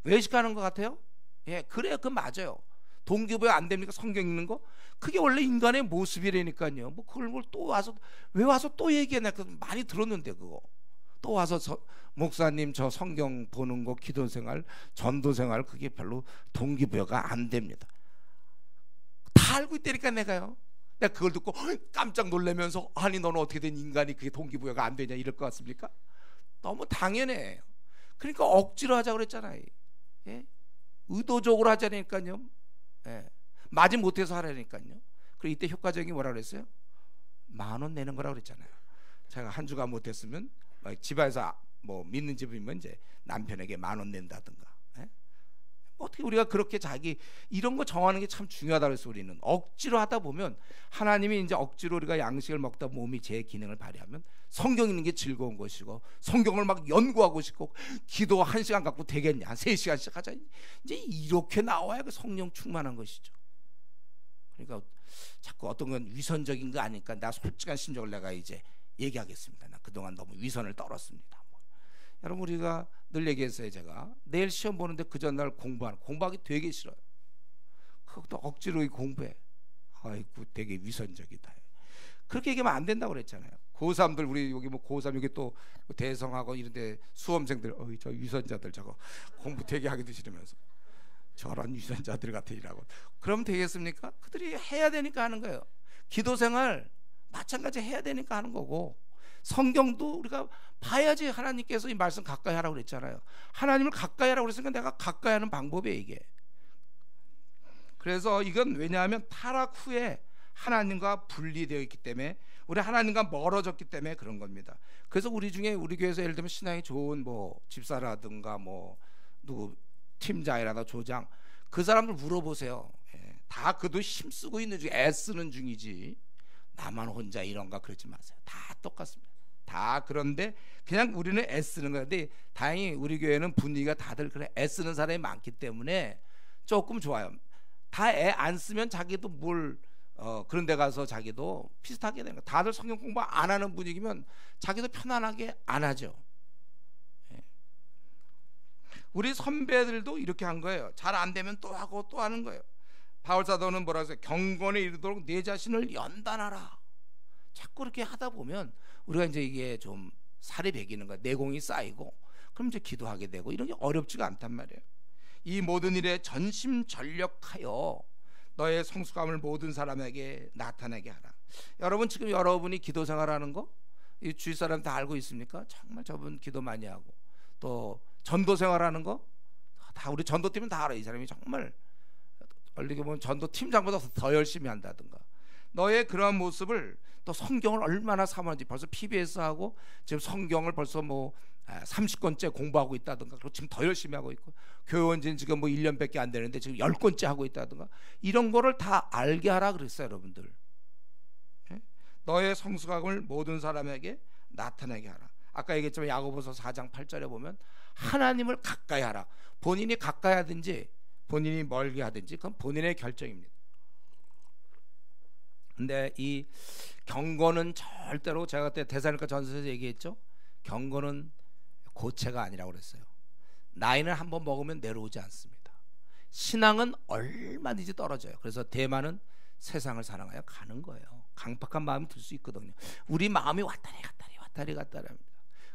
외식하는 것 같아요? 예, 그래요. 그 맞아요. 동기부여 안 됩니까? 성경 읽는 거? 그게 원래 인간의 모습이라니까요. 뭐 그걸 뭘 또 와서 왜 와서 또 얘기하냐? 많이 들었는데 그거 또 와서 목사님 저 성경 보는 거, 기도생활, 전도생활 그게 별로 동기부여가 안 됩니다. 다 알고 있다니까 내가요. 내가 그걸 듣고 깜짝 놀라면서 아니 너는 어떻게 된 인간이 그게 동기부여가 안 되냐 이럴 것 같습니까? 너무 당연해요. 그러니까 억지로 하자고 그랬잖아요. 예? 의도적으로 하자니까요. 예. 마지 못해서 하라니까요. 그리고 이때 효과적인 게 뭐라 그랬어요? 10,000원 내는 거라고 그랬잖아요. 제가 한 주간 못했으면 집에서 뭐 믿는 집이면 이제 남편에게 10,000원 낸다든가. 예? 어떻게 우리가 그렇게 자기 이런 거 정하는 게 참 중요하다 그래서 우리는 억지로 하다 보면 하나님이 이제 억지로 우리가 양식을 먹다 몸이 제 기능을 발휘하면 성경 읽는 게 즐거운 것이고 성경을 막 연구하고 싶고 기도 1시간 갖고 되겠냐 3시간씩 하자 이제 이렇게 나와야 그 성령 충만한 것이죠. 그러니까 자꾸 어떤 건 위선적인 거 아니까 나 솔직한 심정을 내가 이제 얘기하겠습니다. 나 그동안 너무 위선을 떨었습니다. 여러분 우리가 늘 얘기했어요. 제가 내일 시험 보는데 그 전날 공부하기 되게 싫어요. 그것도 억지로 공부해. 아이고 되게 위선적이다. 그렇게 얘기하면 안 된다고 그랬잖아요. 고3들 우리 여기 뭐 고3 여기 또 대성하고 이런데 수험생들 저 위선자들 저거 공부 되게 하기도 싫으면서 저런 위선자들 같으리라고 그러면 되겠습니까? 그들이 해야 되니까 하는 거예요. 기도생활 마찬가지 해야 되니까 하는 거고 성경도 우리가 봐야지. 하나님께서 이 말씀 가까이 하라고 그랬잖아요. 하나님을 가까이 하라고 그랬으니까 내가 가까이 하는 방법이에요 이게. 그래서 이건 왜냐하면 타락 후에 하나님과 분리되어 있기 때문에 우리 하나님과 멀어졌기 때문에 그런 겁니다. 그래서 우리 중에 우리 교회에서 예를 들면 신앙이 좋은 뭐 집사라든가 뭐 누구 팀장이라든가 조장 그 사람들 물어보세요. 예, 다 그도 힘쓰고 있는 중에 애쓰는 중이지 나만 혼자 이런가 그러지 마세요. 다 똑같습니다. 다 그런데 그냥 우리는 애쓰는 거예요. 근데 다행히 우리 교회는 분위기가 다들 그래 애쓰는 사람이 많기 때문에 조금 좋아요. 다 애 안 쓰면 자기도 뭘 그런 데 가서 자기도 비슷하게 되는 거예요. 다들 성경 공부 안 하는 분위기면 자기도 편안하게 안 하죠. 예. 우리 선배들도 이렇게 한 거예요. 잘 안 되면 또 하고 또 하는 거예요. 바울사도는 뭐라고 했어요? 경건에 이르도록 내 자신을 연단하라. 자꾸 그렇게 하다 보면 우리가 이제 이게 좀 살이 배기는 거야. 내공이 쌓이고 그럼 이제 기도하게 되고 이런 게 어렵지가 않단 말이에요. 이 모든 일에 전심전력하여 너의 성숙함을 모든 사람에게 나타내게 하라. 여러분 지금 여러분이 기도 생활하는 거 이 주위 사람 다 알고 있습니까? 정말 저분 기도 많이 하고 또 전도 생활하는 거 다 우리 전도팀은 다 알아요. 이 사람이 정말 얼리게 보면 전도 팀장보다 더 열심히 한다든가 너의 그러한 모습을 또 성경을 얼마나 사모하는지 벌써 PBS하고 지금 성경을 벌써 뭐 30권째 공부하고 있다든가 그리고 지금 더 열심히 하고 있고 교원진 지금 뭐 1년밖에 안 되는데 지금 10권째 하고 있다든가 이런 거를 다 알게 하라 그랬어요. 여러분들 예? 너의 성숙함을 모든 사람에게 나타내게 하라. 아까 얘기했지만 야고보서 4장 8절에 보면 하나님을 가까이 하라. 본인이 가까이 하든지 본인이 멀게 하든지 그건 본인의 결정입니다. 근데 이 경건은 절대로 제가 그때 데살로니가 전서에서 얘기했죠. 경건은 고체가 아니라고 그랬어요. 나이는 한번 먹으면 내려오지 않습니다. 신앙은 얼마든지 떨어져요. 그래서 대만은 세상을 사랑하여 가는 거예요. 강팍한 마음이 들 수 있거든요. 우리 마음이 왔다리 합니다.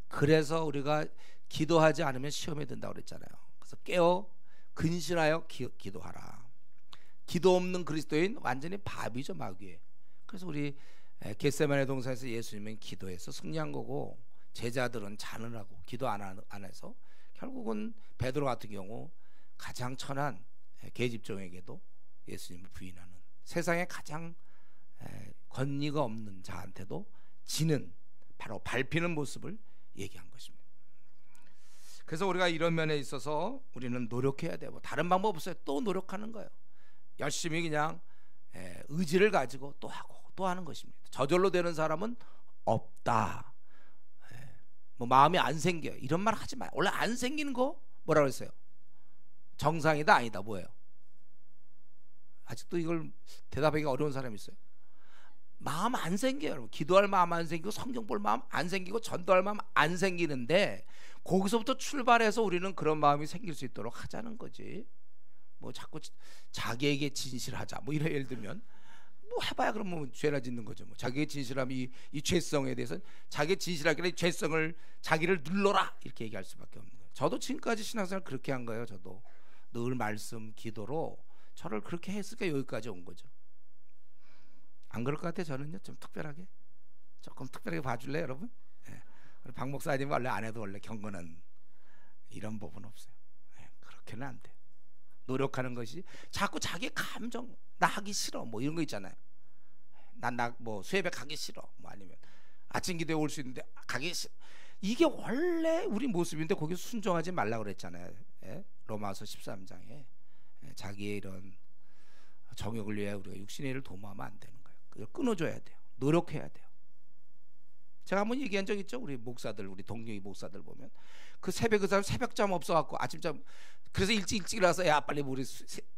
그래서 우리가 기도하지 않으면 시험에 든다고 그랬잖아요. 그래서 깨어 근신하여 기도하라. 기도 없는 그리스도인 완전히 밥이죠, 마귀에. 그래서 우리 겟세마네 동산에서 예수님은 기도해서 승리한 거고 제자들은 자느라고 기도 안 해서 결국은 베드로 같은 경우 가장 천한 계집종에게도 예수님을 부인하는 세상에 가장 권위가 없는 자한테도 지는 바로 밟히는 모습을 얘기한 것입니다. 그래서 우리가 이런 면에 있어서 우리는 노력해야 되고 다른 방법 없어요. 또 노력하는 거예요. 열심히 그냥 의지를 가지고 또 하고 또 하는 것입니다. 저절로 되는 사람은 없다. 뭐 마음이 안 생겨 이런 말 하지 마요. 원래 안 생기는 거 뭐라 그랬어요? 정상이다 아니다 뭐예요? 아직도 이걸 대답하기가 어려운 사람이 있어요. 마음 안 생겨요, 여러분. 기도할 마음 안 생기고 성경 볼 마음 안 생기고 전도할 마음 안 생기는데 거기서부터 출발해서 우리는 그런 마음이 생길 수 있도록 하자는 거지. 뭐 자꾸 자기에게 진실하자 뭐 이런, 예를 들면 뭐 해봐야 그러면 죄나 짓는 거죠. 뭐 자기의 진실함, 이 죄성에 대해서 자기의 진실하게 죄성을 자기를 눌러라 이렇게 얘기할 수밖에 없는 거예요. 저도 지금까지 신앙생활 그렇게 한 거예요. 저도 늘 말씀 기도로 저를 그렇게 했으니까 여기까지 온 거죠. 안 그럴 것 같아요. 저는요 좀 특별하게, 조금 특별하게 봐줄래요 여러분? 예. 우리 박 목사님 원래 안 해도 원래 경건은 이런 부분 없어요. 예. 그렇게는 안 돼요. 노력하는 것이 자꾸 자기 감정, 나 하기 싫어 뭐 이런 거 있잖아요. 나 뭐 수협에 가기 싫어 뭐 아니면 아침 기도에 올 수 있는데 가기 싫어, 이게 원래 우리 모습인데 거기 순종하지 말라 그랬잖아요. 예? 로마서 13장에 예, 자기의 이런 정욕을 위해 우리가 육신의 일을 도모하면 안 되는 거예요. 그걸 끊어줘야 돼요. 노력해야 돼요. 제가 한번 얘기한 적 있죠. 우리 목사들, 우리 동료의 목사들 보면 그 새벽, 그 사람 새벽잠 없어갖고 아침잠, 그래서 일찍 일어나서 야 빨리 우리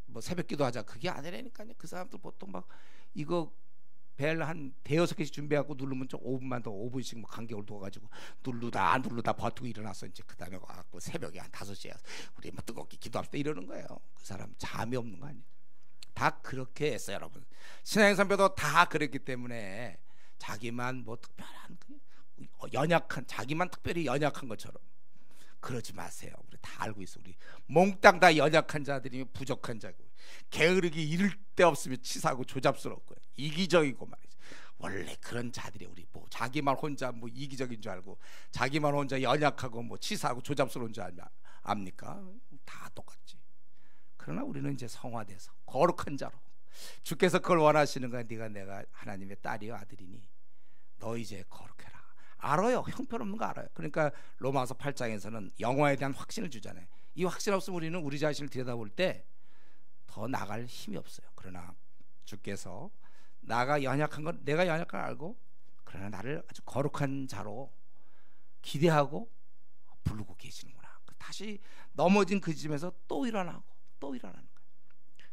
뭐 새벽 기도하자, 그게 아니라니까요. 그 사람들 보통 막 이거 벨 한 대여섯 개씩 준비하고 누르면 좀 5분만 더 5분씩 뭐 간격을 둬가지고 누르다 버티고 일어나서 이제 그 다음에 와갖고 새벽에 한 5시에 우리 뭐 뜨겁게 기도합시다 이러는 거예요. 그 사람 잠이 없는 거 아니에요. 다 그렇게 했어요, 여러분. 신앙의 선배도 다 그랬기 때문에 자기만 뭐 특별한 연약한, 자기만 특별히 연약한 것처럼 그러지 마세요. 우리 다 알고 있어. 우리 몽땅 다 연약한 자들이면 부족한 자고, 게으르기 이를 데 없으면 치사하고 조잡스럽고 이기적이고 말이죠. 원래 그런 자들이 우리 뭐 자기만 혼자 뭐 이기적인 줄 알고 자기만 혼자 연약하고 뭐 치사하고 조잡스러운 줄 압니까? 다 똑같지. 그러나 우리는 이제 성화돼서 거룩한 자로, 주께서 그걸 원하시는 거야. 네가 내가 하나님의 딸이요 아들이니 너 이제 거룩해라. 알아요. 형편없는 거 알아요. 그러니까 로마서 8장에서는 영화에 대한 확신을 주잖아요. 이 확신 없으면 우리는 우리 자신을 들여다볼 때 더 나갈 힘이 없어요. 그러나 주께서 나가 연약한 건, 내가 연약한 걸 알고, 그러나 나를 아주 거룩한 자로 기대하고 부르고 계시는구나. 다시 넘어진 그 집에서 또 일어나고 또 일어나는 거예요.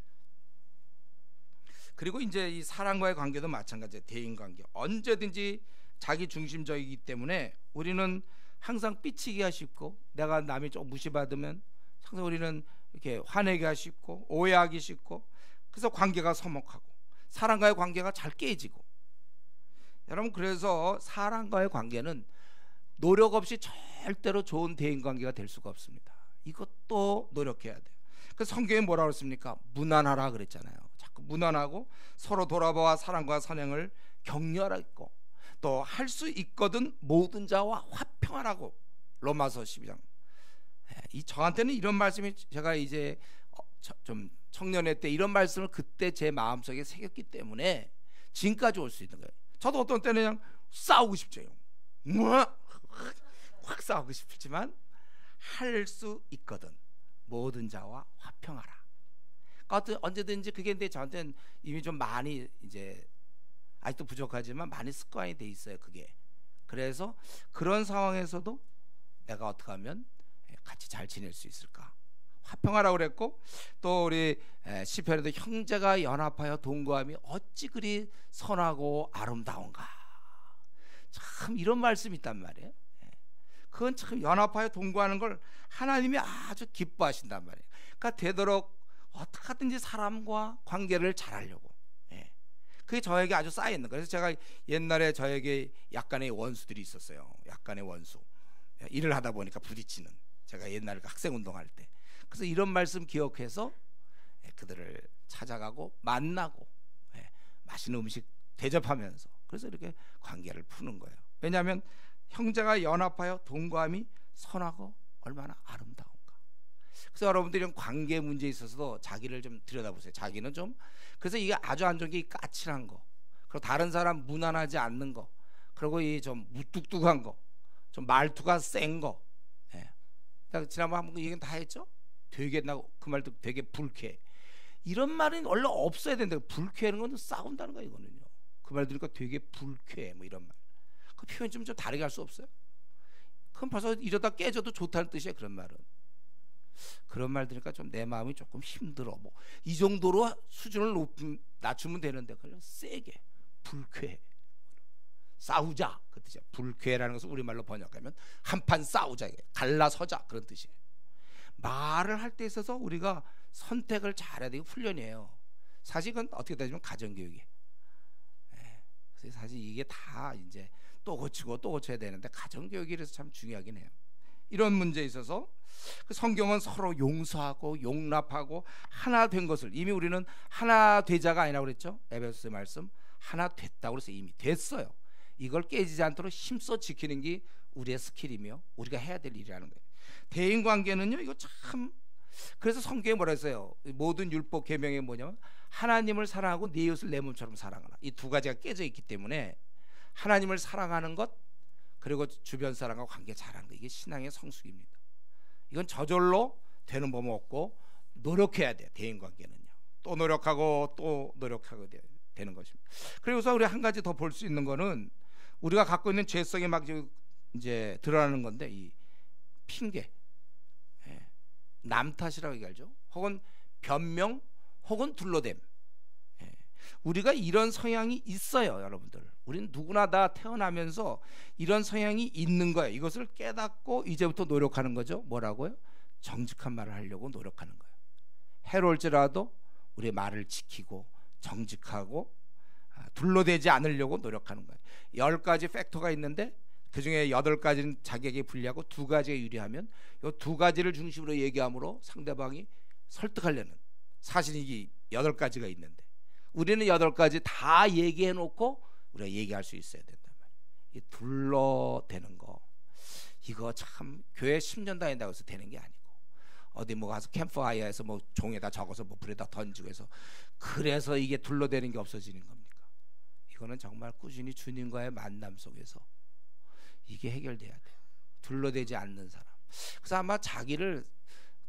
그리고 이제 이 사람과의 관계도 마찬가지예요. 대인관계 언제든지 자기 중심적이기 때문에 우리는 항상 삐치기가 쉽고, 내가 남이 좀 무시받으면 항상 우리는 이렇게 화내기가 쉽고 오해하기 쉽고, 그래서 관계가 서먹하고 사람과의 관계가 잘 깨지고. 여러분, 그래서 사람과의 관계는 노력 없이 절대로 좋은 대인관계가 될 수가 없습니다. 이것도 노력해야 돼요. 그래서 성경에 뭐라고 했습니까? 무난하라 그랬잖아요. 자꾸 무난하고 서로 돌아보아 사랑과 선행을 격려하라고, 또 할 수 있거든 모든 자와 화평하라고 로마서 12장. 이 저한테는 이런 말씀이, 제가 이제 좀 청년회 때 이런 말씀을 그때 제 마음속에 새겼기 때문에 지금까지 올 수 있는 거예요. 저도 어떤 때는 그냥 싸우고 싶죠. 확 싸우고 싶지만 할 수 있거든 모든 자와 화평하라. 그러니까 언제든지 그게, 근데 저한테는 이미 좀 많이 이제 아직도 부족하지만 많이 습관이 돼 있어요, 그게. 그래서 그런 상황에서도 내가 어떻게 하면 같이 잘 지낼 수 있을까? 화평하라고 그랬고, 또 우리 시편에도 형제가 연합하여 동거함이 어찌 그리 선하고 아름다운가. 참 이런 말씀이 있단 말이에요. 그건 참 연합하여 동거하는 걸 하나님이 아주 기뻐하신단 말이에요. 그러니까 되도록 어떻게 하든지 사람과 관계를 잘하려고. 그게 저에게 아주 쌓여 있는 거예요. 그래서 제가 옛날에 저에게 약간의 원수들이 있었어요. 약간의 원수. 일을 하다 보니까 부딪히는. 제가 옛날에 학생 운동할 때. 그래서 이런 말씀 기억해서 그들을 찾아가고 만나고 맛있는 음식 대접하면서, 그래서 이렇게 관계를 푸는 거예요. 왜냐하면 형제가 연합하여 동거함이 선하고 얼마나 아름다운가. 그래서 여러분들이 이런 관계 문제에 있어서도 자기를 좀 들여다보세요. 자기는 좀, 그래서 이게 아주 안 좋은 게 까칠한 거, 그리고 다른 사람 무난하지 않는 거, 그리고 이 좀 무뚝뚝한 거, 좀 말투가 센 거. 지난번 한번 그 얘기는 다 했죠. 되게, 나 그 말도 되게 불쾌해. 이런 말은 원래 없어야 된다. 불쾌하는 건 싸운다는 거야, 이거는요. 그 말 들으니까 되게 불쾌해, 뭐 이런 말. 그 표현 좀 다르게 할 수 없어요? 그럼 벌써 이러다 깨져도 좋다는 뜻이에요, 그런 말은. 그런 말 들으니까 좀 내 마음이 조금 힘들어. 뭐 이 정도로 수준을 낮추면 되는데 그냥 세게 불쾌해. 싸우자 그 뜻이야. 불쾌라는 것을 우리말로 번역하면 한판 싸우자, 갈라서자 그런 뜻이에요. 말을 할 때 있어서 우리가 선택을 잘해야 되고 훈련이에요. 사실 그건 어떻게 따지면 가정교육이에요. 그래서 사실 이게 다 이제 또 고치고 또 고쳐야 되는데 가정교육이라서 참 중요하긴 해요. 이런 문제에 있어서 그 성경은 서로 용서하고 용납하고 하나 된 것을, 이미 우리는 하나 되자가 아니라고 그랬죠. 에베소서 말씀 하나 됐다고 그래서 이미 됐어요. 이걸 깨지지 않도록 힘써 지키는 게 우리의 스킬이며 우리가 해야 될 일이라는 거예요. 대인관계는요, 이거 참, 그래서 성경에 뭐라 했어요? 모든 율법 계명이 뭐냐면 하나님을 사랑하고 네 이웃을 내 몸처럼 사랑하라. 이 두 가지가 깨져 있기 때문에 하나님을 사랑하는 것, 그리고 주변 사람과 관계 잘하는 것, 이게 신앙의 성숙입니다. 이건 저절로 되는 법 없고 노력해야 돼요. 대인관계는요, 또 노력하고 또 노력하고 되는 것입니다. 그리고서 우리 한 가지 더 볼 수 있는 거는 우리가 갖고 있는 죄성이 막 이제 드러나는 건데, 이 핑계, 남 탓이라고 얘기하죠. 혹은 변명, 혹은 둘러댐. 우리가 이런 성향이 있어요, 여러분들. 우리는 누구나 다 태어나면서 이런 성향이 있는 거예요. 이것을 깨닫고 이제부터 노력하는 거죠. 뭐라고요? 정직한 말을 하려고 노력하는 거예요. 해로울지라도 우리의 말을 지키고 정직하고 둘러대지 않으려고 노력하는 거예요. 10가지 팩터가 있는데 그 중에 8가지는 자기에게 불리하고 2가지가 유리하면 이 2가지를 중심으로 얘기함으로 상대방이 설득하려는, 사실 이게 8가지가 있는데 우리는 8가지 다 얘기해 놓고 우리가 얘기할 수 있어야 된단 말이에요. 이 둘러대는 거, 이거 참 교회 10년 다닌다고 해서 되는 게 아니고, 어디 뭐 가서 캠프파이어에서 뭐 종에다 적어서 뭐 불에다 던지고 해서 그래서 이게 둘러대는 게 없어지는 겁니까? 이거는 정말 꾸준히 주님과의 만남 속에서 이게 해결돼야 돼요. 둘러대지 않는 사람. 그래서 아마 자기를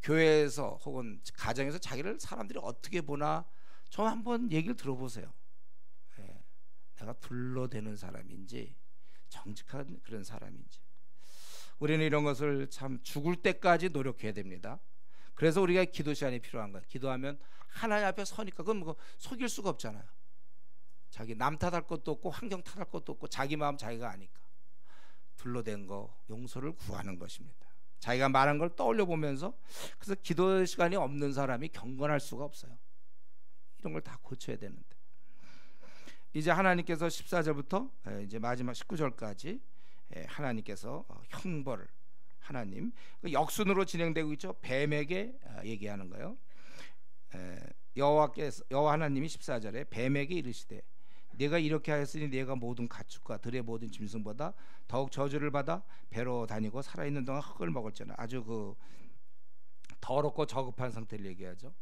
교회에서 혹은 가정에서 자기를 사람들이 어떻게 보나 좀 한번 얘기를 들어보세요. 내가 둘러대는 사람인지 정직한 그런 사람인지. 우리는 이런 것을 참 죽을 때까지 노력해야 됩니다. 그래서 우리가 기도 시간이 필요한 거예요. 기도하면 하나님 앞에 서니까 그건 뭐 속일 수가 없잖아요. 자기 남 탓할 것도 없고 환경 탓할 것도 없고 자기 마음 자기가 아니까 둘러댄 거 용서를 구하는 것입니다. 자기가 말한 걸 떠올려 보면서, 그래서 기도 시간이 없는 사람이 경건할 수가 없어요. 이런 걸 다 고쳐야 되는데, 이제 하나님께서 14절부터 이제 마지막 19절까지 하나님께서 형벌을, 하나님 역순으로 진행되고 있죠. 뱀에게 얘기하는 거예요. 여호와 하나님이 14절에 뱀에게 이르시되 네가 이렇게 하였으니 네가 모든 가축과 들의 모든 짐승보다 더욱 저주를 받아 배로 다니고 살아있는 동안 흙을 먹을지어다. 아주 그 더럽고 저급한 상태를 얘기하죠.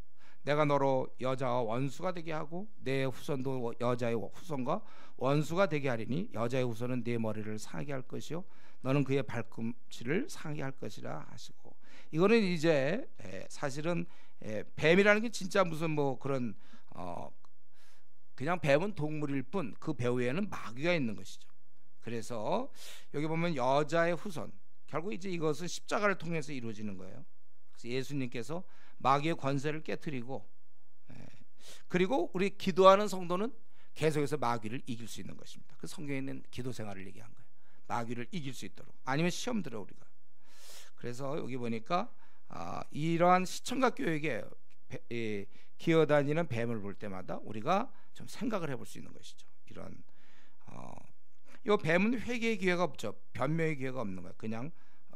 내가 너로 여자와 원수가 되게 하고 내 후손도 여자의 후손과 원수가 되게 하리니 여자의 후손은 네 머리를 상하게 할 것이요 너는 그의 발꿈치를 상하게 할 것이라 하시고, 이거는 이제 사실은 뱀이라는 게 진짜 무슨 뭐 그런 그냥 뱀은 동물일 뿐 그 배후에는 마귀가 있는 것이죠. 그래서 여기 보면 여자의 후손, 결국 이제 이것은 십자가를 통해서 이루어지는 거예요. 그래서 예수님께서 마귀의 권세를 깨뜨리고, 그리고 우리 기도하는 성도는 계속해서 마귀를 이길 수 있는 것입니다. 그 성경에 있는 기도 생활을 얘기한 거예요. 마귀를 이길 수 있도록. 아니면 시험 들어 우리가. 그래서 여기 보니까 이러한 시청각 교육에 기어다니는 뱀을 볼 때마다 우리가 좀 생각을 해볼 수 있는 것이죠. 이런 이 뱀은 회개의 기회가 없죠. 변명의 기회가 없는 거예요. 그냥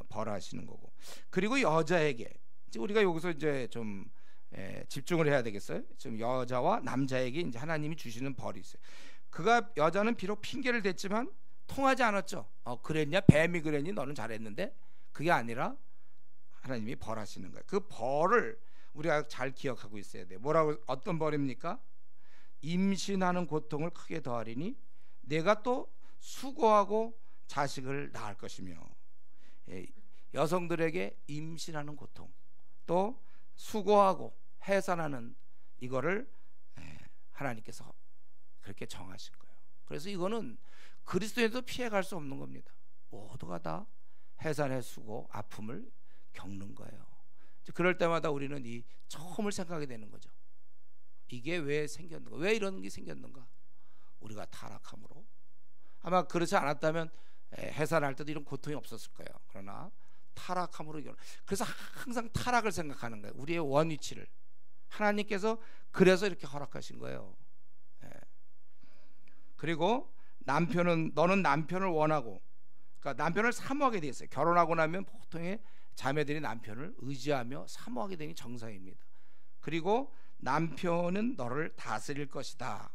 벌하시는 거고. 그리고 여자에게 이제 우리가 여기서 이제 좀 집중을 해야 되겠어요. 지금 여자와 남자에게 이제 하나님이 주시는 벌이 있어요. 여자는 비록 핑계를 댔지만 통하지 않았죠. 그랬냐, 뱀이 그랬니, 너는 잘했는데, 그게 아니라 하나님이 벌하시는 거예요. 그 벌을 우리가 잘 기억하고 있어야 돼요. 뭐라고, 어떤 벌입니까? 임신하는 고통을 크게 더하리니 내가 또 수고하고 자식을 낳을 것이며. 여성들에게 임신하는 고통, 또 수고하고 해산하는 이거를 하나님께서 그렇게 정하신 거예요. 그래서 이거는 그리스도인도 피해갈 수 없는 겁니다. 모두가 다 해산의 수고, 아픔을 겪는 거예요. 그럴 때마다 우리는 이 처음을 생각하게 되는 거죠. 이게 왜 생겼는가? 왜 이런 게 생겼는가? 우리가 타락함으로. 아마 그렇지 않았다면 해산할 때도 이런 고통이 없었을 거예요. 그러나 타락함으로. 그래서 항상 타락을 생각하는 거예요. 우리의 원위치를. 하나님께서 그래서 이렇게 허락하신 거예요. 그리고 너는 남편을 원하고, 그러니까 남편을 사모하게 돼 있어요. 결혼하고 나면 보통의 자매들이 남편을 의지하며 사모하게 되는 정상입니다. 그리고 남편은 너를 다스릴 것이다.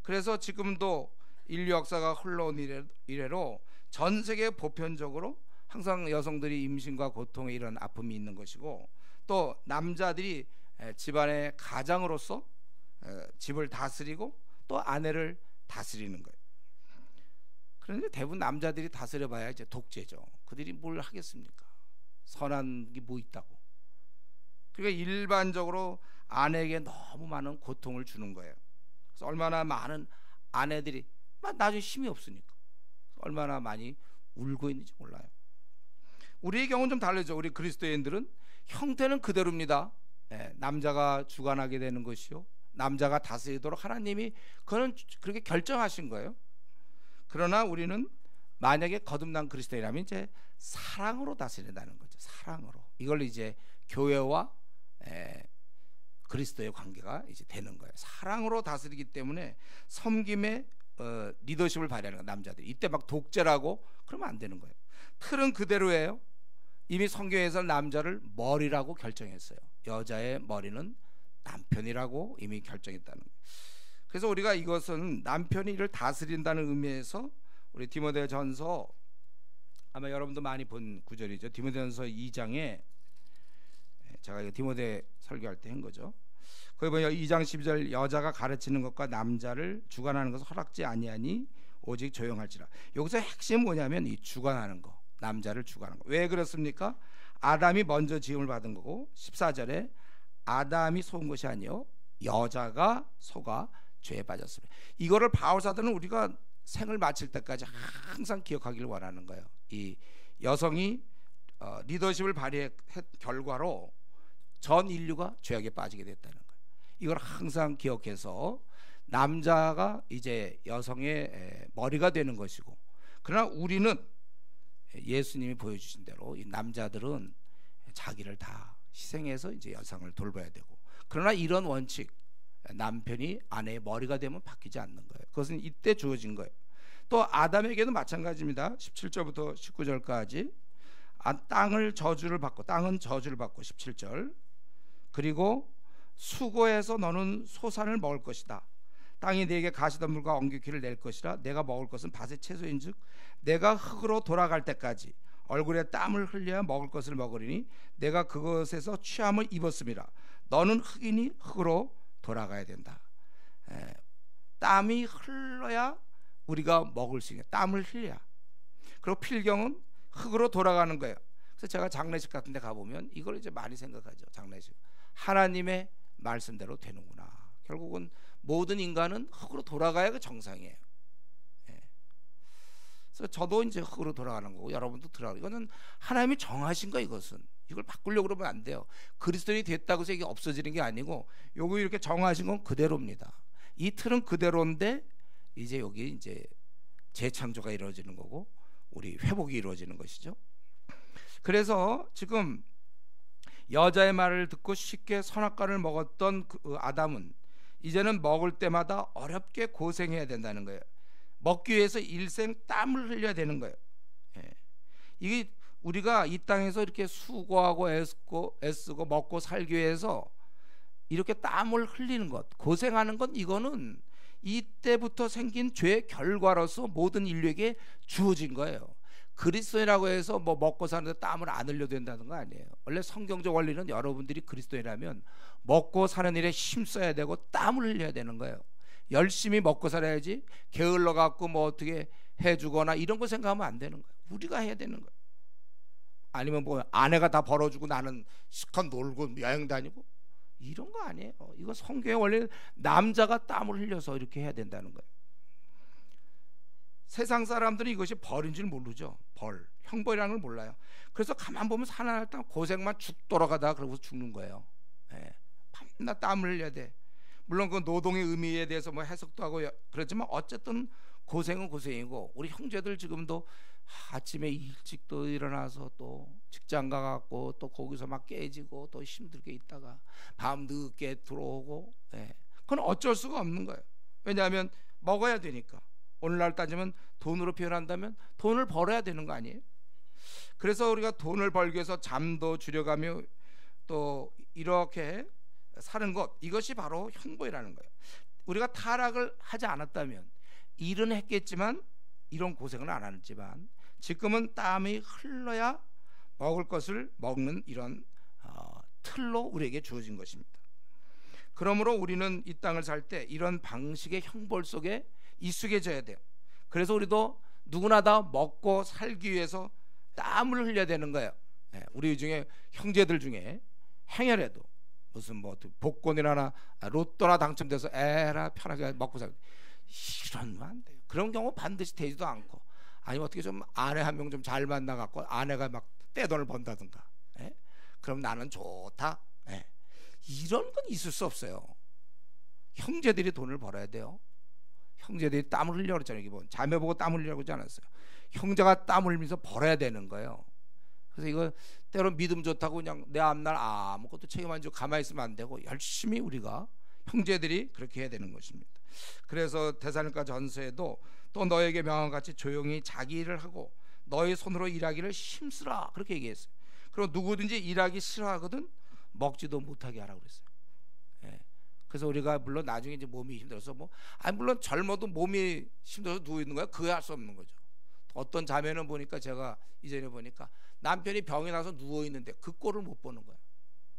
그래서 지금도 인류 역사가 흘러온 이래로 전 세계 보편적으로 항상 여성들이 임신과 고통에 이런 아픔이 있는 것이고, 또 남자들이 집안의 가장으로서 집을 다스리고 또 아내를 다스리는 거예요. 그런데 대부분 남자들이 다스려봐야 이제 독재죠. 그들이 뭘 하겠습니까? 선한 게 뭐 있다고. 그러니까 일반적으로 아내에게 너무 많은 고통을 주는 거예요. 그래서 얼마나 많은 아내들이 나중에 힘이 없으니까 얼마나 많이 울고 있는지 몰라요. 우리의 경우는 좀 다르죠. 우리 그리스도인들은 형태는 그대로입니다. 남자가 주관하게 되는 것이요, 남자가 다스리도록 하나님이 그는 그렇게 결정하신 거예요. 그러나 우리는 만약에 거듭난 그리스도인이라면 이제 사랑으로 다스린다는 거죠. 사랑으로. 이걸 이제 교회와 그리스도의 관계가 이제 되는 거예요. 사랑으로 다스리기 때문에 섬김의 리더십을 발휘하는 거예요. 남자들이 이때 막 독재라고 그러면 안 되는 거예요. 틀은 그대로예요. 이미 성경에서 남자를 머리라고 결정했어요. 여자의 머리는 남편이라고 이미 결정했다는 거예요. 그래서 우리가 이것은 남편이 이를 다스린다는 의미에서 우리 디모데전서, 아마 여러분도 많이 본 구절이죠. 디모데전서 2장에 제가 이거 디모데 설교할 때 한 거죠. 거기 보면 2장 12절, 여자가 가르치는 것과 남자를 주관하는 것을 허락지 아니하니 오직 조용할지라. 여기서 핵심은 뭐냐면 이 주관하는 거, 남자를 주관하는 거. 왜 그렇습니까? 아담이 먼저 지음을 받은 거고, 14절에 아담이 속은 것이 아니요 여자가 속아 죄에 빠졌습니다. 이거를 바울사도는 우리가 생을 마칠 때까지 항상 기억하기를 원하는 거예요. 이 여성이 리더십을 발휘한 결과로 전 인류가 죄악에 빠지게 됐다는 거예요. 이걸 항상 기억해서 남자가 이제 여성의 머리가 되는 것이고, 그러나 우리는 예수님이 보여주신 대로 이 남자들은 자기를 다 희생해서 이제 여성을 돌봐야 되고, 그러나 이런 원칙, 남편이 아내의 머리가 되면 바뀌지 않는 거예요. 그것은 이때 주어진 거예요. 또 아담에게도 마찬가지입니다. 17절부터 19절까지 땅은 저주를 받고 17절, 그리고 수고해서 너는 소산을 먹을 것이다. 땅이 네게 가시덤불과 엉겅퀴를 낼 것이라. 내가 먹을 것은 밭의 채소인즉 내가 흙으로 돌아갈 때까지 얼굴에 땀을 흘려야 먹을 것을 먹으리니 내가 그것에서 취함을 입었음이라. 너는 흙이니 흙으로 돌아가야 된다. 땀이 흘러야 우리가 먹을 수 있는, 땀을 흘려야. 그리고 필경은 흙으로 돌아가는 거예요. 그래서 제가 장례식 같은 데 가보면 이걸 이제 많이 생각하죠. 장례식, 하나님의 말씀대로 되는구나. 결국은 모든 인간은 흙으로 돌아가야 그 정상이에요. 그래서 저도 이제 흙으로 돌아가는 거고 여러분도 돌아가고, 이거는 하나님이 정하신 거. 이것은 이걸 바꾸려고 그러면 안 돼요. 그리스도인이 됐다고 해서 이게 없어지는 게 아니고, 요거 이렇게 정하신 건 그대로입니다. 이 틀은 그대로인데 이제 여기 이제 재창조가 이루어지는 거고 우리 회복이 이루어지는 것이죠. 그래서 지금 여자의 말을 듣고 쉽게 선악과를 먹었던 그 아담은 이제는 먹을 때마다 어렵게 고생해야 된다는 거예요. 먹기 위해서 일생 땀을 흘려야 되는 거예요. 이게 우리가 이 땅에서 이렇게 수고하고 애쓰고 먹고 살기 위해서 이렇게 땀을 흘리는 것, 고생하는 것, 이거는 이때부터 생긴 죄의 결과로서 모든 인류에게 주어진 거예요. 그리스도인이라고 해서 뭐 먹고 사는데 땀을 안 흘려도 된다는 거 아니에요. 원래 성경적 원리는 여러분들이 그리스도인이라면 먹고 사는 일에 힘써야 되고 땀을 흘려야 되는 거예요. 열심히 먹고 살아야지 게을러 갖고 뭐 어떻게 해주거나 이런 거 생각하면 안 되는 거예요. 우리가 해야 되는 거예요. 아니면 뭐 아내가 다 벌어주고 나는 실컷 놀고 여행 다니고 이런 거 아니에요. 이거 성경의 원리는 남자가 땀을 흘려서 이렇게 해야 된다는 거예요. 세상 사람들은 이것이 벌인 줄 모르죠. 형벌이라는 걸 몰라요. 그래서 가만 보면 사나날 때 고생만 죽 돌아가다가 그러고서 죽는 거예요. 예. 밤낮 땀을 흘려야 돼. 물론 그 노동의 의미에 대해서 뭐 해석도 하고 그렇지만 어쨌든 고생은 고생이고, 우리 형제들 지금도 아침에 일찍 또 일어나서 또 직장 가갖고 또 거기서 막 깨지고 또 힘들게 있다가 밤 늦게 들어오고, 예. 그건 어쩔 수가 없는 거예요. 왜냐하면 먹어야 되니까. 오늘날 따지면 돈으로 표현한다면 돈을 벌어야 되는 거 아니에요? 그래서 우리가 돈을 벌기 위해서 잠도 줄여가며 또 이렇게 사는 것, 이것이 바로 형벌이라는 거예요. 우리가 타락을 하지 않았다면 일은 했겠지만 이런 고생은 안 하지만 지금은 땀이 흘러야 먹을 것을 먹는 이런 틀로 우리에게 주어진 것입니다. 그러므로 우리는 이 땅을 살 때 이런 방식의 형벌 속에 익숙해져야 돼요. 그래서 우리도 누구나 다 먹고 살기 위해서 땀을 흘려야 되는 거예요. 우리 중에 형제들 중에 행여라도 무슨 뭐 복권이나 로또나 당첨돼서 에라 편하게 먹고 살고 이러면 안 돼요. 그런 경우 반드시 되지도 않고, 아니면 어떻게 좀 아내 한 명 좀 잘 만나갖고 아내가 막 떼돈을 번다든가, 그럼 나는 좋다, 이런 건 있을 수 없어요. 형제들이 돈을 벌어야 돼요. 형제들이 땀을 흘리려고 그랬잖아요. 이게 뭐 자매 보고 땀 흘리려고 그러지 않았어요. 형제가 땀 흘리면서 벌어야 되는 거예요. 그래서 이거 때로 믿음 좋다고 그냥 내 앞날 아무것도 책임 안 지고 가만히 있으면 안 되고, 열심히 우리가 형제들이 그렇게 해야 되는 것입니다. 그래서 데살로니가 전서에도 또 너에게 명한 같이 조용히 자기 일을 하고 너의 손으로 일하기를 힘쓰라, 그렇게 얘기했어요. 그리고 누구든지 일하기 싫어하거든 먹지도 못하게 하라고 그랬어요. 그래서 우리가 물론 나중에 이제 몸이 힘들어서 물론 젊어도 몸이 힘들어서 누워 있는 거야, 그거 할 수 없는 거죠. 어떤 자매는 보니까, 제가 이전에 보니까 남편이 병이 나서 누워 있는데 그 꼴을 못 보는 거야.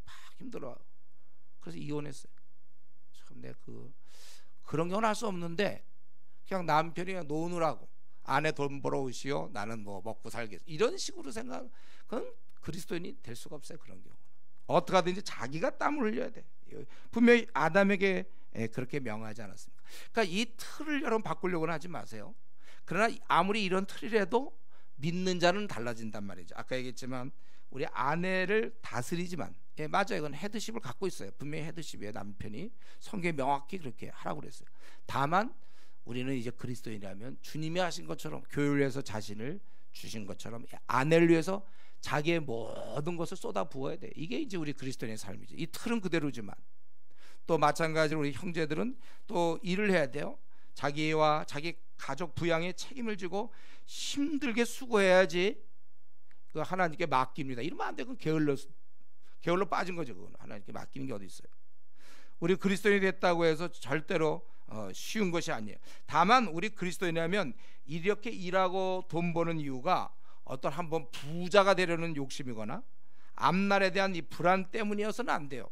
막 힘들어. 그래서 이혼했어요. 참, 내 그런 경우는 할 수 없는데 그냥 남편이 그냥 노느라고 아내 돈 벌어 오시오, 나는 뭐 먹고 살겠어, 이런 식으로 생각, 그건 그리스도인이 될 수가 없어요. 그런 경우는 어떻게 하든지 자기가 땀을 흘려야 돼. 분명히 아담에게 그렇게 명하지 않았습니까? 그러니까 이 틀을 여러분 바꾸려고는 하지 마세요. 그러나 아무리 이런 틀이라도 믿는 자는 달라진단 말이죠. 아까 얘기했지만 우리 아내를 다스리지만, 맞아요, 이건 헤드십을 갖고 있어요. 분명히 헤드십이에요. 남편이 성경에 명확히 그렇게 하라고 그랬어요. 다만 우리는 이제 그리스도인이라면 주님이 하신 것처럼, 교회를 위해서 자신을 주신 것처럼 아내를 위해서 자기의 모든 것을 쏟아 부어야 돼. 이게 이제 우리 그리스도인의 삶이죠. 이 틀은 그대로지만 또 마찬가지로 우리 형제들은 또 일을 해야 돼요. 자기와 자기 가족 부양에 책임을 지고 힘들게 수고해야지 그 하나님께 맡깁니다. 이러면 안 돼. 그건 게을러 빠진 거죠. 그건 하나님께 맡기는 게 어디 있어요. 우리 그리스도인이 됐다고 해서 절대로 쉬운 것이 아니에요. 다만 우리 그리스도인이라면 이렇게 일하고 돈 버는 이유가 어떤 한번 부자가 되려는 욕심이거나 앞날에 대한 이 불안 때문이어서는 안 돼요.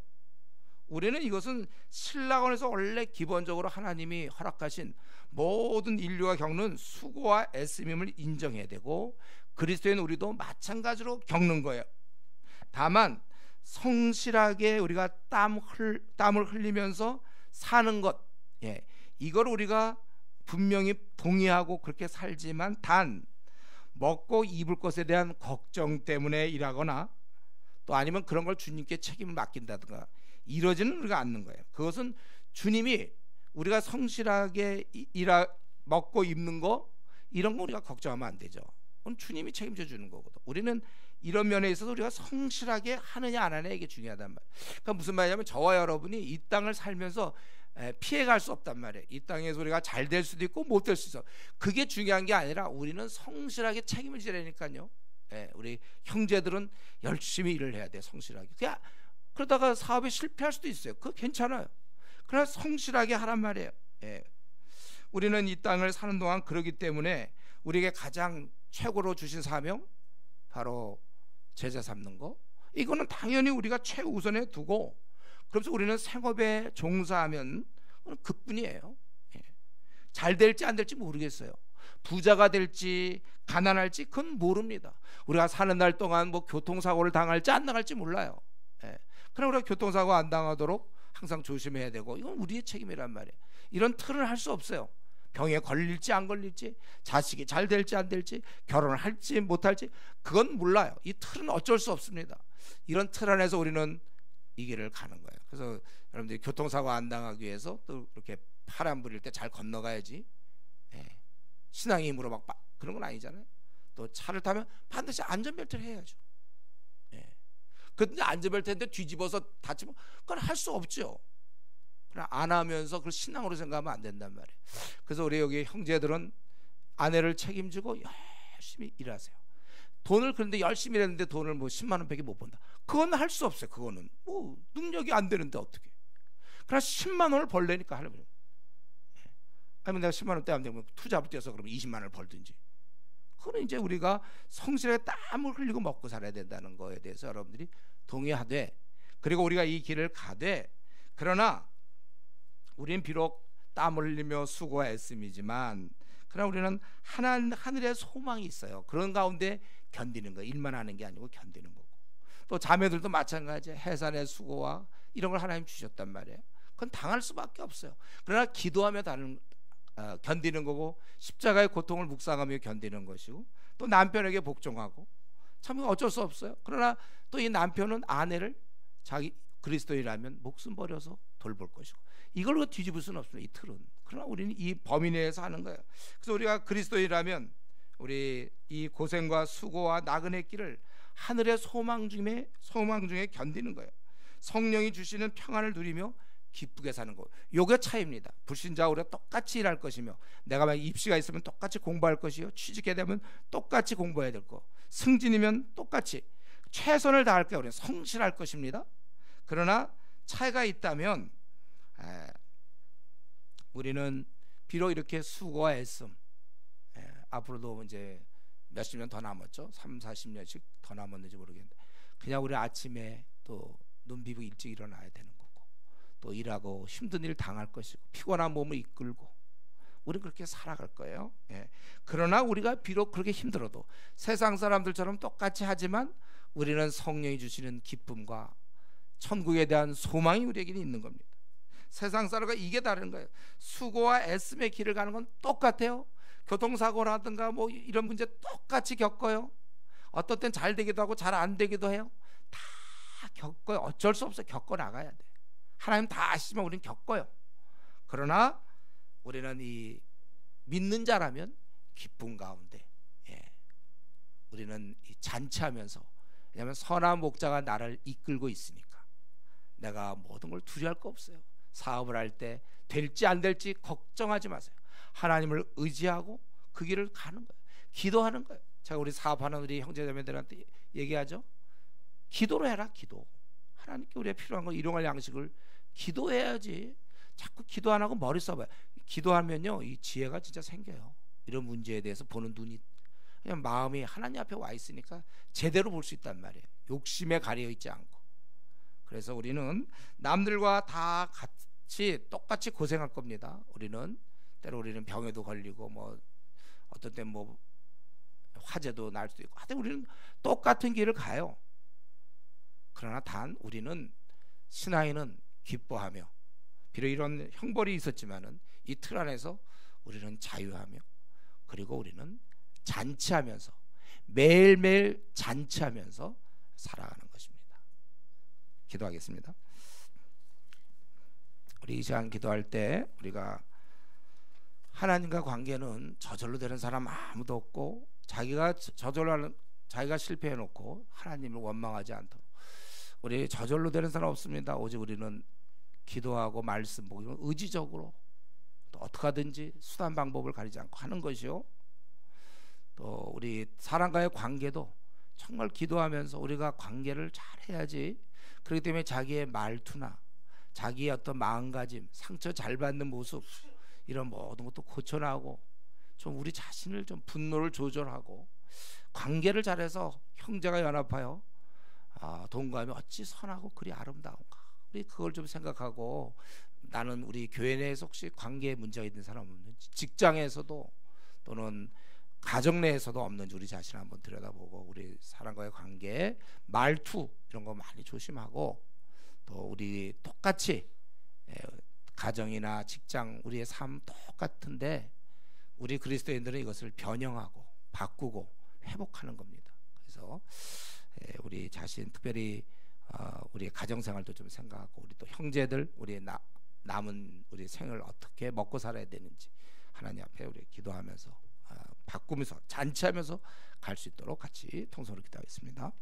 우리는 이것은 신라원에서 원래 기본적으로 하나님이 허락하신 모든 인류가 겪는 수고와 애씀임을 인정해야 되고, 그리스도인 우리도 마찬가지로 겪는 거예요. 다만 성실하게 우리가 땀을 흘리면서 사는 것, 이걸 우리가 분명히 동의하고 그렇게 살지만, 단 먹고 입을 것에 대한 걱정 때문에 일하거나 또 아니면 그런 걸 주님께 책임을 맡긴다든가 이러지는 우리가 않는 거예요. 그것은 주님이 우리가 성실하게 먹고 입는 거, 이런 거 우리가 걱정하면 안 되죠. 그건 주님이 책임져 주는 거거든. 우리는 이런 면에 있어서 우리가 성실하게 하느냐 안 하느냐, 이게 중요하단 말이에요. 그러니까 무슨 말이냐면 저와 여러분이 이 땅을 살면서 피해갈 수 없단 말이에요. 이 땅에서 우리가 잘 될 수도 있고 못 될 수도 있어. 그게 중요한 게 아니라 우리는 성실하게 책임을 지라니까요. 우리 형제들은 열심히 일을 해야 돼, 성실하게. 그러다가 사업에 실패할 수도 있어요. 그거 괜찮아요. 그러나 성실하게 하란 말이에요. 우리는 이 땅을 사는 동안 그러기 때문에 우리에게 가장 최고로 주신 사명, 바로 제자 삼는 거, 이거는 당연히 우리가 최우선에 두고, 그래서 우리는 생업에 종사하면 그뿐이에요. 잘 될지 안 될지 모르겠어요. 부자가 될지 가난할지 그건 모릅니다. 우리가 사는 날 동안 뭐 교통사고를 당할지 안 당할지 몰라요. 그러나 우리가 교통사고 안 당하도록 항상 조심해야 되고, 이건 우리의 책임이란 말이에요. 이런 틀을 할 수 없어요. 병에 걸릴지 안 걸릴지, 자식이 잘 될지 안 될지, 결혼을 할지 못할지, 그건 몰라요. 이 틀은 어쩔 수 없습니다. 이런 틀 안에서 우리는 이 길을 가는 거예요. 그래서 여러분들이 교통사고 안 당하기 위해서 또 이렇게 파란 불일 때 잘 건너가야지, 예. 신앙의 힘으로 막 그런 건 아니잖아요. 또 차를 타면 반드시 안전벨트를 해야죠. 예. 근데 안전벨트인데 뒤집어서 다치면 그건 할 수 없죠. 그러나 안 하면서 그걸 신앙으로 생각하면 안 된단 말이에요. 그래서 우리 여기 형제들은 아내를 책임지고 열심히 일하세요. 돈을 그런데 열심히 일했는데 돈을 뭐 10만 원밖에 못 번다. 그건 할 수 없어요. 그거는 뭐 능력이 안 되는데 어떻게? 그러나 10만 원을 벌려니까 하는 거예요. 아니면 내가 10만 원대 안 되면 투잡을 뛰어서 그러면 20만 원을 벌든지. 그거는 이제 우리가 성실하게 땀을 흘리고 먹고 살아야 된다는 거에 대해서 여러분들이 동의하되, 그리고 우리가 이 길을 가되, 그러나 우리는 비록 땀을 흘리며 수고와 애씀이지만 그러나 우리는 하늘의 소망이 있어요. 그런 가운데 견디는 거예요. 일만 하는 게 아니고 견디는 거고. 또 자매들도 마찬가지예요. 해산의 수고와 이런 걸 하나님 주셨단 말이에요. 그건 당할 수밖에 없어요. 그러나 기도하며 견디는 거고, 십자가의 고통을 묵상하며 견디는 것이고, 또 남편에게 복종하고, 참 어쩔 수 없어요. 그러나 또 이 남편은 아내를 자기 그리스도인이라면 목숨 버려서 돌볼 것이고, 이걸 뒤집을 수는 없습니다. 이 틀은. 그러나 우리는 이 범위 내에서 하는 거예요. 그래서 우리가 그리스도인이라면 우리 이 고생과 수고와 나그네 길을 하늘의 소망 중에 견디는 거예요. 성령이 주시는 평안을 누리며 기쁘게 사는 거. 요게 차이입니다. 불신자와 우리가 똑같이 일할 것이며, 내가 만약 입시가 있으면 똑같이 공부할 것이요, 취직해야 되면 똑같이 공부해야 될 거, 승진이면 똑같이 최선을 다할 거예요. 우리는 성실할 것입니다. 그러나 차이가 있다면, 우리는 비록 이렇게 수고와 애씀, 앞으로도 이제 몇십 년 더 남았죠. 3, 40년씩 더 남았는지 모르겠는데, 그냥 우리 아침에 또 눈 비비고 일찍 일어나야 되는 거고, 또 일하고 힘든 일 당할 것이고, 피곤한 몸을 이끌고 우리는 그렇게 살아갈 거예요. 그러나 우리가 비록 그렇게 힘들어도 세상 사람들처럼 똑같이 하지만 우리는 성령이 주시는 기쁨과 천국에 대한 소망이 우리에게는 있는 겁니다. 세상 사람과 이게 다른 거예요. 수고와 애씀의 길을 가는 건 똑같아요. 교통사고라든가 뭐 이런 문제 똑같이 겪어요. 어떨 땐 잘 되기도 하고 잘 안 되기도 해요. 다 겪어요. 어쩔 수 없어요. 겪어 나가야 돼. 하나님 다 아시지만 우리는 겪어요. 그러나 우리는 이 믿는 자라면 기쁨 가운데, 우리는 이 잔치하면서, 왜냐하면 선한 목자가 나를 이끌고 있으니까 내가 모든 걸 두려워할 거 없어요. 사업을 할 때 될지 안 될지 걱정하지 마세요. 하나님을 의지하고 그 길을 가는 거예요. 기도하는 거예요. 제가 우리 사업하는 우리 형제자매들한테 얘기하죠. 기도로 해라. 기도. 하나님께 우리가 필요한 거, 일용할 양식을 기도해야지. 자꾸 기도 안 하고 머리 써봐요. 기도하면요, 이 지혜가 진짜 생겨요. 이런 문제에 대해서 보는 눈이, 그냥 마음이 하나님 앞에 와 있으니까 제대로 볼 수 있단 말이에요. 욕심에 가려 있지 않고. 그래서 우리는 남들과 다 같이 똑같이 고생할 겁니다. 때로 우리는 병에도 걸리고, 뭐 어떤 때 뭐 화재도 날 수도 있고, 하여튼 우리는 똑같은 길을 가요. 그러나 단 우리는, 신앙인은 기뻐하며, 비록 이런 형벌이 있었지만은 이 틀 안에서 우리는 자유하며, 그리고 우리는 잔치하면서, 매일매일 잔치하면서 살아가는 것입니다. 기도하겠습니다. 우리 이 시간 기도할 때 우리가 하나님과 관계는 저절로 되는 사람 아무도 없고, 자기가 실패해 놓고 하나님을 원망하지 않도록, 우리 저절로 되는 사람 없습니다. 오직 우리는 기도하고 말씀 보고 의지적으로 또 어떻게 하든지 수단 방법을 가리지 않고 하는 것이요, 또 우리 사람과의 관계도 정말 기도하면서 우리가 관계를 잘 해야지. 그렇기 때문에 자기의 말투나 자기의 어떤 마음가짐, 상처 잘 받는 모습, 이런 모든 것도 고쳐나가고, 좀 우리 자신을 좀 분노를 조절하고 관계를 잘해서 형제가 연합하여 동감이 어찌 선하고 그리 아름다운가, 우리 그걸 좀 생각하고, 나는 우리 교회 내에서 혹시 관계에 문제가 있는 사람 없는지, 직장에서도 또는 가정 내에서도 없는지 우리 자신을 한번 들여다보고, 우리 사람과의 관계, 말투 이런 거 많이 조심하고, 또 우리 똑같이 가정이나 직장, 우리의 삶 똑같은데 우리 그리스도인들은 이것을 변형하고 바꾸고 회복하는 겁니다. 그래서 우리 자신 특별히 우리 가정생활도 좀 생각하고 우리 또 형제들 우리 남은 우리 생을 어떻게 먹고 살아야 되는지 하나님 앞에 우리 기도하면서 바꾸면서 잔치하면서 갈 수 있도록 같이 통성으로 기도하겠습니다.